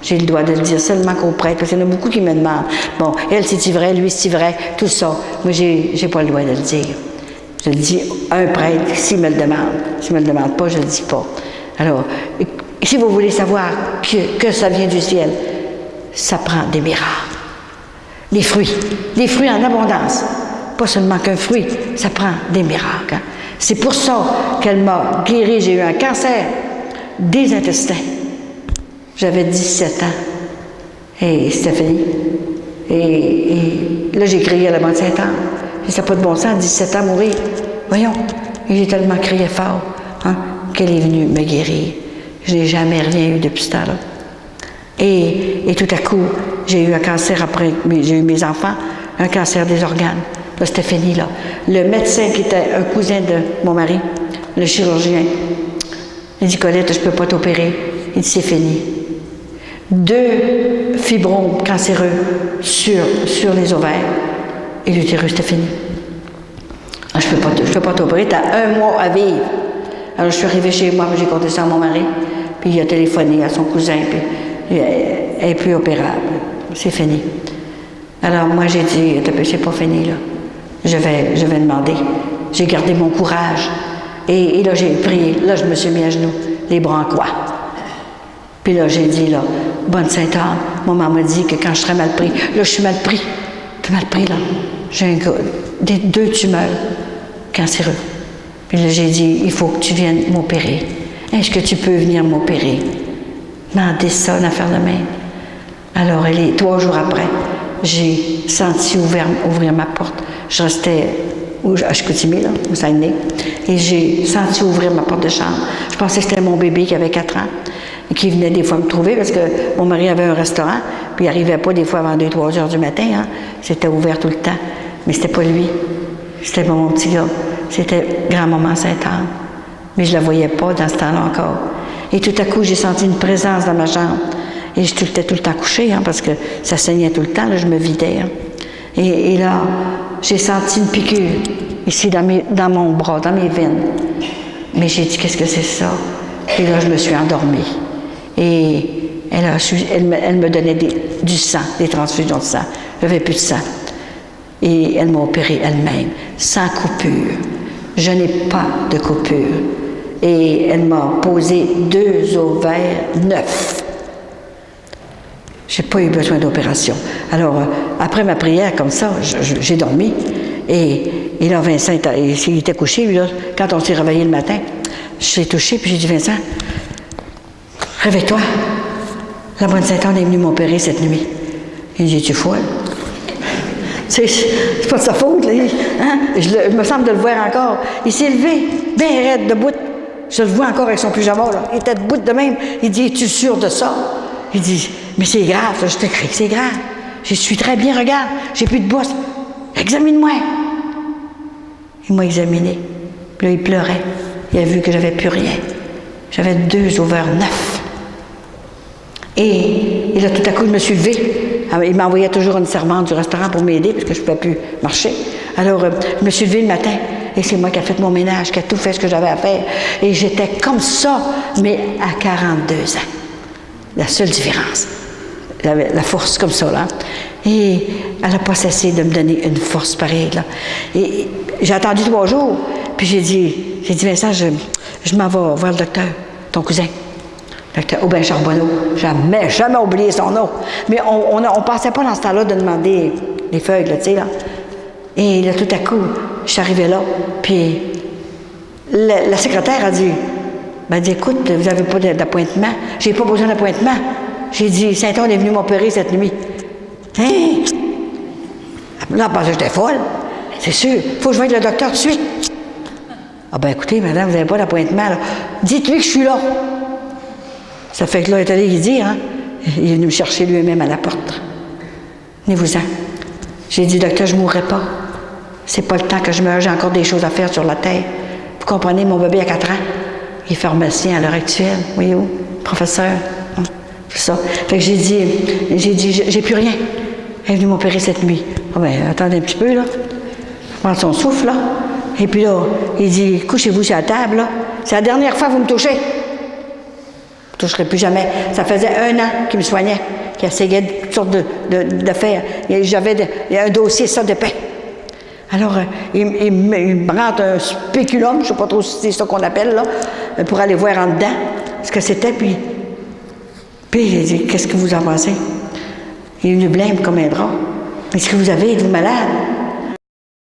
J'ai le droit de le dire seulement qu'au prêtre, parce qu'il y en a beaucoup qui me demandent. Bon, elle, c'est-tu vrai, lui, c'est-tu vrai, tout ça. Moi, j'ai pas le droit de le dire. Je le dis à un prêtre, s'il me le demande. S'il me le demande pas, je le dis pas. Alors, si vous voulez savoir que ça vient du ciel, ça prend des miracles. Des fruits en abondance. Pas seulement qu'un fruit, ça prend des miracles. Hein. C'est pour ça qu'elle m'a guéri. J'ai eu un cancer des intestins. J'avais 17 ans. Et c'était fini. Et là, j'ai crié à la bonne Sainte-Anne. Ça n'a pas de bon sens, 17 ans, mourir. Voyons. Et j'ai tellement crié fort, hein, qu'elle est venue me guérir. Je n'ai jamais rien eu depuis ce temps-là. Et tout à coup, j'ai eu un cancer après, j'ai eu mes enfants, un cancer des organes. Là, c'était fini, là. Le médecin qui était un cousin de mon mari, le chirurgien, il dit, Colette, je ne peux pas t'opérer. Il dit, c'est fini. 2 fibromes cancéreux sur les ovaires et l'utérus, c'était fini. Ah, je peux pas t'opérer, tu as 1 mois à vivre. Alors, je suis arrivée chez moi, j'ai compté ça à mon mari, puis il a téléphoné à son cousin, puis elle n'est plus opérable. C'est fini. Alors, moi, j'ai dit, c'est pas fini, là. Je vais demander. J'ai gardé mon courage. Et là, j'ai prié. Là, je me suis mis à genoux, les bras en croix. Puis là, j'ai dit, là, bonne Sainte-Anne, maman m'a dit que quand je serais mal pris, là, je suis mal pris. Puis mal pris, là. J'ai 2 tumeurs cancéreux. Puis là, j'ai dit, il faut que tu viennes m'opérer. Est-ce que tu peux venir m'opérer? Demandez ça, une affaire de même. Alors, 3 jours après, j'ai senti ouvrir ma porte. Je restais à Chicoutimi, là, au Saguenay, et j'ai senti ouvrir ma porte de chambre. Je pensais que c'était mon bébé qui avait 4 ans, et qui venait des fois me trouver, parce que mon mari avait un restaurant, puis il n'arrivait pas des fois avant 2-3 heures du matin. Hein. C'était ouvert tout le temps. Mais c'était pas lui. C'était mon petit gars. C'était grand-maman Sainte-Anne. Mais je la voyais pas dans ce temps-là encore. Et tout à coup, j'ai senti une présence dans ma chambre. Et j'étais tout le temps couchée, hein, parce que ça saignait tout le temps, là, je me vidais. Hein. Et là, j'ai senti une piqûre, ici, dans mon bras, dans mes veines. Mais j'ai dit, qu'est-ce que c'est ça? Et là, je me suis endormie. Et elle me donnait du sang, des transfusions de sang. Je n'avais plus de sang. Et elle m'a opérée elle-même, sans coupure. Je n'ai pas de coupure. Et elle m'a posé 2 ovaires neufs. Je n'ai pas eu besoin d'opération. Alors, après ma prière, comme ça, j'ai dormi. Et là, Vincent, il était couché, lui, là, quand on s'est réveillé le matin, je l'ai touché, puis j'ai dit, Vincent, réveille-toi. La bonne Sainte-Anne est venue m'opérer cette nuit. Il dit, tu es folle. C'est pas de sa faute, là. Hein? Je me semble de le voir encore. Il s'est levé, bien raide, debout. Je le vois encore avec son pyjama, là. Il était debout de même. Il dit, es-tu sûr de ça? Il dit, mais c'est grave, là. Je t'écris, c'est grave. Je suis très bien, regarde, j'ai plus de bosse. Examine-moi. Il m'a examiné. Puis là, il pleurait. Il a vu que j'avais plus rien. J'avais 2 ovaires neufs. Et là, tout à coup, je me suis levée. Il m'envoyait toujours une servante du restaurant pour m'aider, parce que je ne pouvais plus marcher. Alors, je me suis levée le matin, et c'est moi qui ai fait mon ménage, qui a tout fait ce que j'avais à faire. Et j'étais comme ça, mais à 42 ans. La seule différence. La force comme ça, là. Et elle n'a pas cessé de me donner une force pareille, là. Et j'ai attendu 3 jours, puis j'ai dit, Vincent, je m'en vais voir le docteur, ton cousin. Docteur Aubin Charbonneau. Jamais oublié son nom. Mais on ne pensait pas dans ce temps-là de demander les feuilles, là, tu sais, là. Et là, tout à coup, je suis arrivée là, puis la secrétaire a dit, écoute, vous n'avez pas d'appointement. J'ai pas besoin d'appointement. J'ai dit, Saint-Anne est venu m'opérer cette nuit. Hein? Là, elle pensait que j'étais folle. C'est sûr, il faut que je voie le docteur tout de suite. Ah écoutez, madame, vous n'avez pas d'appointement, là. Dites-lui que je suis là. Ça fait que là, il est allé y dire, hein? Il est venu me chercher lui-même à la porte. Venez-vous-en. J'ai dit, docteur, je ne mourrai pas. C'est pas le temps que je meure, j'ai encore des choses à faire sur la terre. Vous comprenez, mon bébé a 4 ans. Il est pharmacien à l'heure actuelle, voyez-vous, professeur. Hein? Tout ça. Fait que j'ai dit, j'ai plus rien. Elle est venue m'opérer cette nuit. Ah attendez un petit peu, là. Prendre son souffle, là. Et puis là, il dit, couchez-vous sur la table, là. C'est la dernière fois que vous me touchez. Je ne toucherai plus jamais. Ça faisait 1 an qu'il me soignait, qu'il essayait de toutes sortes d'affaires. J'avais un dossier, ça, de paix. Alors, il me rentre un spéculum, je ne sais pas trop si c'est ça qu'on appelle, là, pour aller voir en dedans ce que c'était. Puis j'ai dit, qu'est-ce que vous en pensez? Il est venu blême comme un drap. Est-ce que vous avez, êtes-vous malade?